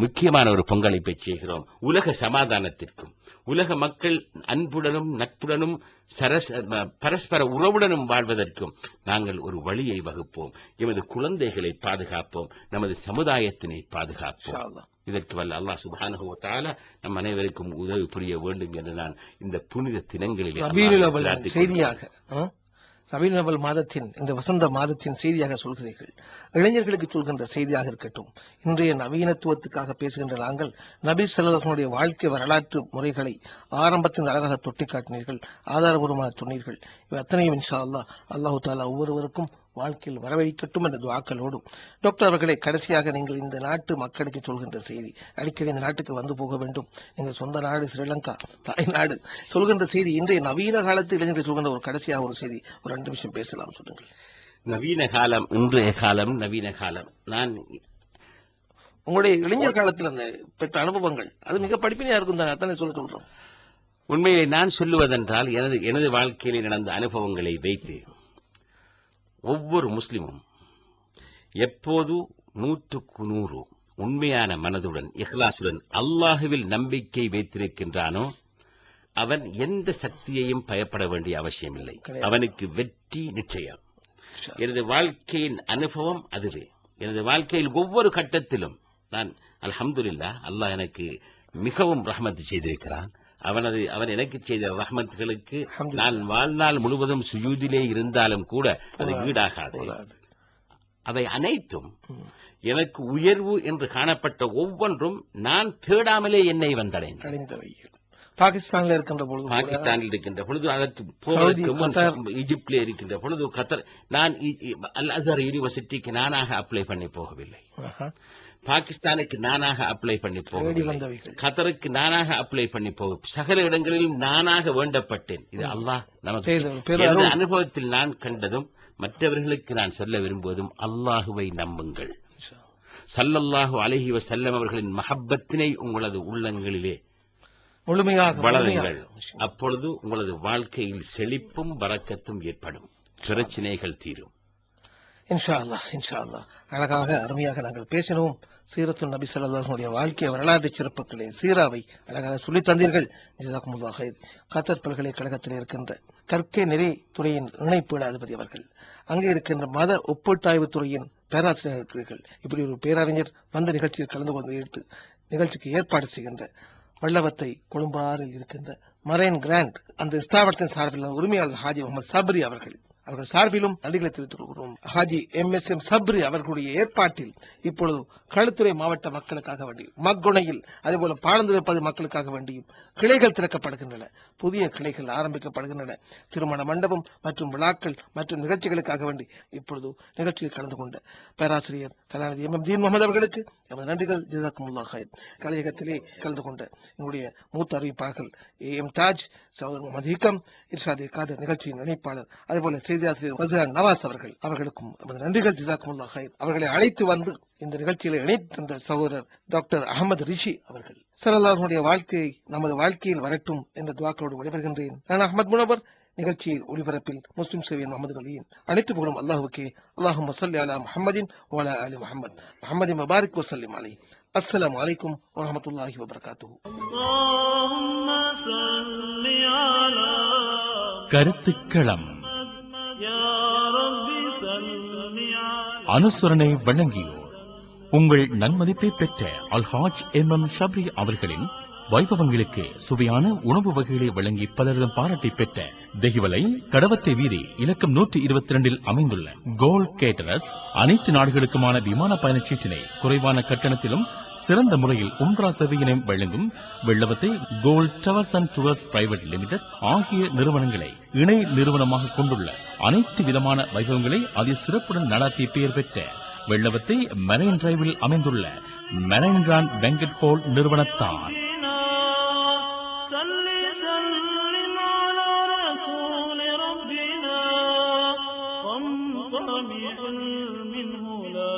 S3: முக்கியமான ஒரு பங்களிப்பை செய்கிறோம். உலக சமாதானத்திற்கும் உலக மக்கள் அன்புடனும் நட்புடனும் பரஸ்பர உறவுடனும் வாழ்வதற்கும் நாங்கள் ஒரு வழியை வகுப்போம். எமது குழந்தைகளை பாதுகாப்போம், நமது சமுதாயத்தினை பாதுகாப்போம். இதற்கு வல்ல அல்லாஹ் சுப்ஹானஹு வ தஆலா நம் அனைவருக்கும் உதவி புரிய வேண்டும் என்று நான் இந்த புனித தினங்களில்
S2: ரபீஉல் அவல் மாதத்தின் இந்த வசந்த மாதத்தின் செய்தியாக சொல்கிறீர்கள். இளைஞர்களுக்கு சொல்கின்ற செய்தியாக இருக்கட்டும். இன்றைய நவீனத்துவத்துக்காக பேசுகின்ற நாங்கள் நபி ஸல்லல்லாஹு அலைஹி வஸல்லம் வாழ்க்கை வரலாற்று முறைகளை ஆரம்பத்தில் அழகாக தொட்டி காட்டினீர்கள், ஆதாரபூர்வமாக சொன்னீர்கள். இவை அத்தனையும் இன்ஷா அல்லாஹ் அல்லாஹு தஆலா ஒவ்வொருவருக்கும் வாழ்க்கையில் வரவழைக்கட்டும் என்ற துஆக்களோடு, டாக்டர் அவர்களே, கடைசியாக நீங்கள் இந்த நாட்டு மக்களுக்கு சொல்கின்ற செய்தி, அடிக்கடி இந்த நாட்டுக்கு வந்து போக வேண்டும், எங்கள் சொந்த நாடு ஸ்ரீலங்கா தாய்நாடு சொல்கின்ற செய்தி, இன்றைய நவீன காலத்து இளைஞர்கள் சொல்கின்ற ஒரு கடைசியாக ஒரு செய்தி, ஒரு 2 நிமிஷம் பேசலாம், சொல்லுங்கள்.
S3: நவீன காலம், இன்றைய காலம், நவீன காலம். நான்
S2: உங்களுடைய இளைஞர் காலத்தில் அந்த பெற்ற அனுபவங்கள் அது மிக படிப்பினையா இருக்கும் தான், அத்தனை சொல்றோம்.
S3: உண்மையிலே நான் சொல்லுவதென்றால் எனது வாழ்க்கையில் நடந்த அனுபவங்களை வைத்து ஒவ்வொரு முஸ்லிமும் எப்போது 100க்கு 100 உண்மையான மனதுடன் இஹ்லாசுடன் அல்லாஹுவில் நம்பிக்கை வைத்திருக்கின்றானோ அவன் எந்த சக்தியையும் பயப்பட வேண்டிய அவசியமில்லை. அவனுக்கு வெற்றி நிச்சயம். எனது வாழ்க்கையின் அனுபவம் அதுவே. எனது வாழ்க்கையில் ஒவ்வொரு கட்டத்திலும் நான் அல்ஹம்துலில்லாஹ் அல்லாஹ் எனக்கு மிகவும் ரஹ்மத் செய்திருக்கிறான். அவன் எனக்கு செய்த ரஹ்மத்துகளுக்கு நான் வாழ்நாள் முழுவதும் சுஜூதிலே இருந்தாலும் கூட அது ஈடாகாது. அவை அனைத்தும் எனக்கு உயர்வு என்று காணப்பட்ட ஒவ்வொன்றும் நான் தேடாமலே என்னை வந்தடைந்தவை.
S2: பாகிஸ்தானில்
S3: இருக்கின்ற பொழுது, அதற்கு போவதற்கு முன் ஈஜிப்டிலே இருக்கின்ற பொழுது கத்தர், நான் அல் அஸர் யூனிவர்சிட்டிக்கு நானாக அப்ளை பண்ணி போகவில்லை. பாகிஸ்தானுக்கு நானாக அப்ளை பண்ணி போகவில்லை. கத்தருக்கு நானாக அப்ளை பண்ணி போக, சகல இடங்களிலும் நானாக வேண்டப்பட்டேன். இது அல்லாஹ் நமக்கு அனுபவத்தில் நான் கண்டதும் மற்றவர்களுக்கு நான் சொல்ல விரும்புவதும், அல்லாஹுவை நம்புங்கள். ஸல்லல்லாஹு அலைஹி வஸல்லம் அவர்களின் மஹப்பத்தினை உங்களது உள்ளங்களிலே
S2: முழுமையாக
S3: வளருங்கள். அப்பொழுது உங்களது வாழ்க்கையில் செழிப்பும் பரக்கத்தும் ஏற்படும், பிரச்சனைகள் தீரும்.
S2: இன்ஷா அல்லாஹ், இன்ஷா அல்லாஹ். அழகாக அருமையாக நாங்கள் பேசினோம். சீரத்துல் நபி ஸல்லல்லாஹு அலைஹி வஸல்லம் வாழ்க்கை வரலாற்று சிறப்புகளை, சீராவை அழகாக சொல்லித் தந்தீர்கள். ஜஸாக்குமுல்லாஹ் ஹைர். கத்தர் பல்கலைக்கழகத்தில் இருக்கின்ற கற்கை நெறி துறையின் இணைப்பு அதிபதி அவர்கள், அங்கே இருக்கின்ற மத ஒப்பீட்டாய்வு துறையின் பேராசிரியர் இருக்கிறீர்கள். இப்படி ஒரு பேரறிஞர் வந்த நிகழ்ச்சியில் கலந்து கொண்டு நிகழ்ச்சிக்கு ஏற்பாடு செய்கின்ற வல்லவத்தை கொழும்பாறில் இருக்கின்ற மரைன் கிராண்ட் அந்த ஸ்தாபனத்தின் சார்பில் உரிமையாளர் ஹாஜி முகமது சப்ரி அவர்கள் சார்பிலும் நன்றிகளை தெரிவித்துக் கொள்கிறோம். ஹாஜி MSM சப்ரி அவர்களுடைய ஏற்பாட்டில் இப்பொழுது களுத்துறை மாவட்ட மக்களுக்காக வேண்டி மக்குணையில் அதேபோல பாலந்துறை மக்களுக்காக வேண்டியும் கிளைகள் திறக்கப்படுகின்றன, புதிய கிளைகள் ஆரம்பிக்கப்படுகின்றன. திருமண மண்டபம் மற்றும் விழாக்கள் மற்றும் நிகழ்ச்சிகளுக்காக வேண்டி இப்பொழுது நிகழ்ச்சியில் கலந்து கொண்ட பேராசிரியர் கலாநிதி MM தீன் முகமது அவர்களுக்கு எமது நன்றிகள். ஜஸாக்குமுல்லாஹ் ஹைர். கலையகத்திலே கலந்து கொண்ட எங்களுடைய மூத்த அறிவிப்பாளர்கள் AM தாஜ், சகோதரர் முகமது ஹிகம், இர்ஷாதே காதர் நிகழ்ச்சியின் இணைப்பாளர், அதேபோல செய்தியாசிரியர் வஸீர் நவாஸ் அவர்களுக்கும் நன்றிகள். ஜஸாக்குமுல்லாஹ் ஹைர். அவர்களை அழைத்து வந்து இந்த நிகழ்ச்சியில இணைத்து தந்த சகோதரர் டாக்டர் அகமது ரிஷி அவர்கள். ஸல்லல்லாஹுடைய வாழ்க்கை நமது வாழ்க்கையில் வரட்டும் என்ற துஆக்களோடு விடைபெறுகின்றேன். நான் அஹ்மத் முனவர். நிகழ்ச்சியில் ஒளிபரப்பில் முஸ்லிம் சேவையின் முகமது அலியின் அனைத்து புகழும் அல்லாஹ்வுக்கே. அல்லாஹும்ம ஸல்லி அலா முஹம்மதின் வ அலா ஆலி முஹம்மத் முஹம்மதின் முபாரிக் வ ஸல்லிம் அலைஹி. அஸ்ஸலாமு அலைக்கும் வ ரஹ்மத்துல்லாஹி வ பரகாத்துஹு.
S4: கருத்துக்களம் அனுசரணை வழங்கியோர் உங்கள் நன்மதிப்பை பெற்ற அல்ஹாஜ் MM ஷப்ரி அவர்களின் வைபவங்களுக்கு சுவையான உணவு வகைகளை வழங்கி பலரிடம் பாராட்டை பெற்ற தெஹிவலை கடவத்தை வீதி இலக்கம் 122 அமைந்துள்ள கோல்ட் கேட்டரர்ஸ் அனைத்து நாடுகளுக்குமான விமான பயணச்சீட்டினை குறைவான கட்டணத்திலும் சிறந்த முறையில் உம்ரா சேவையினை வழங்கும் Wellawatte gold towers and tours private limited ஆகிய நிறுவனங்களை இணை நிறுவனமாக கொண்டுள்ள அனைத்து விதமான வைபவங்களை அதி சிறப்புடன் நடாத்திய பெயர் பெற்ற வெள்ளவத்தை மெரைன் டிரைவில் அமைந்துள்ள மெரைன் கிராண்ட் பேங்கட் ஹால் நிறுவனத்தார்.
S1: منه لا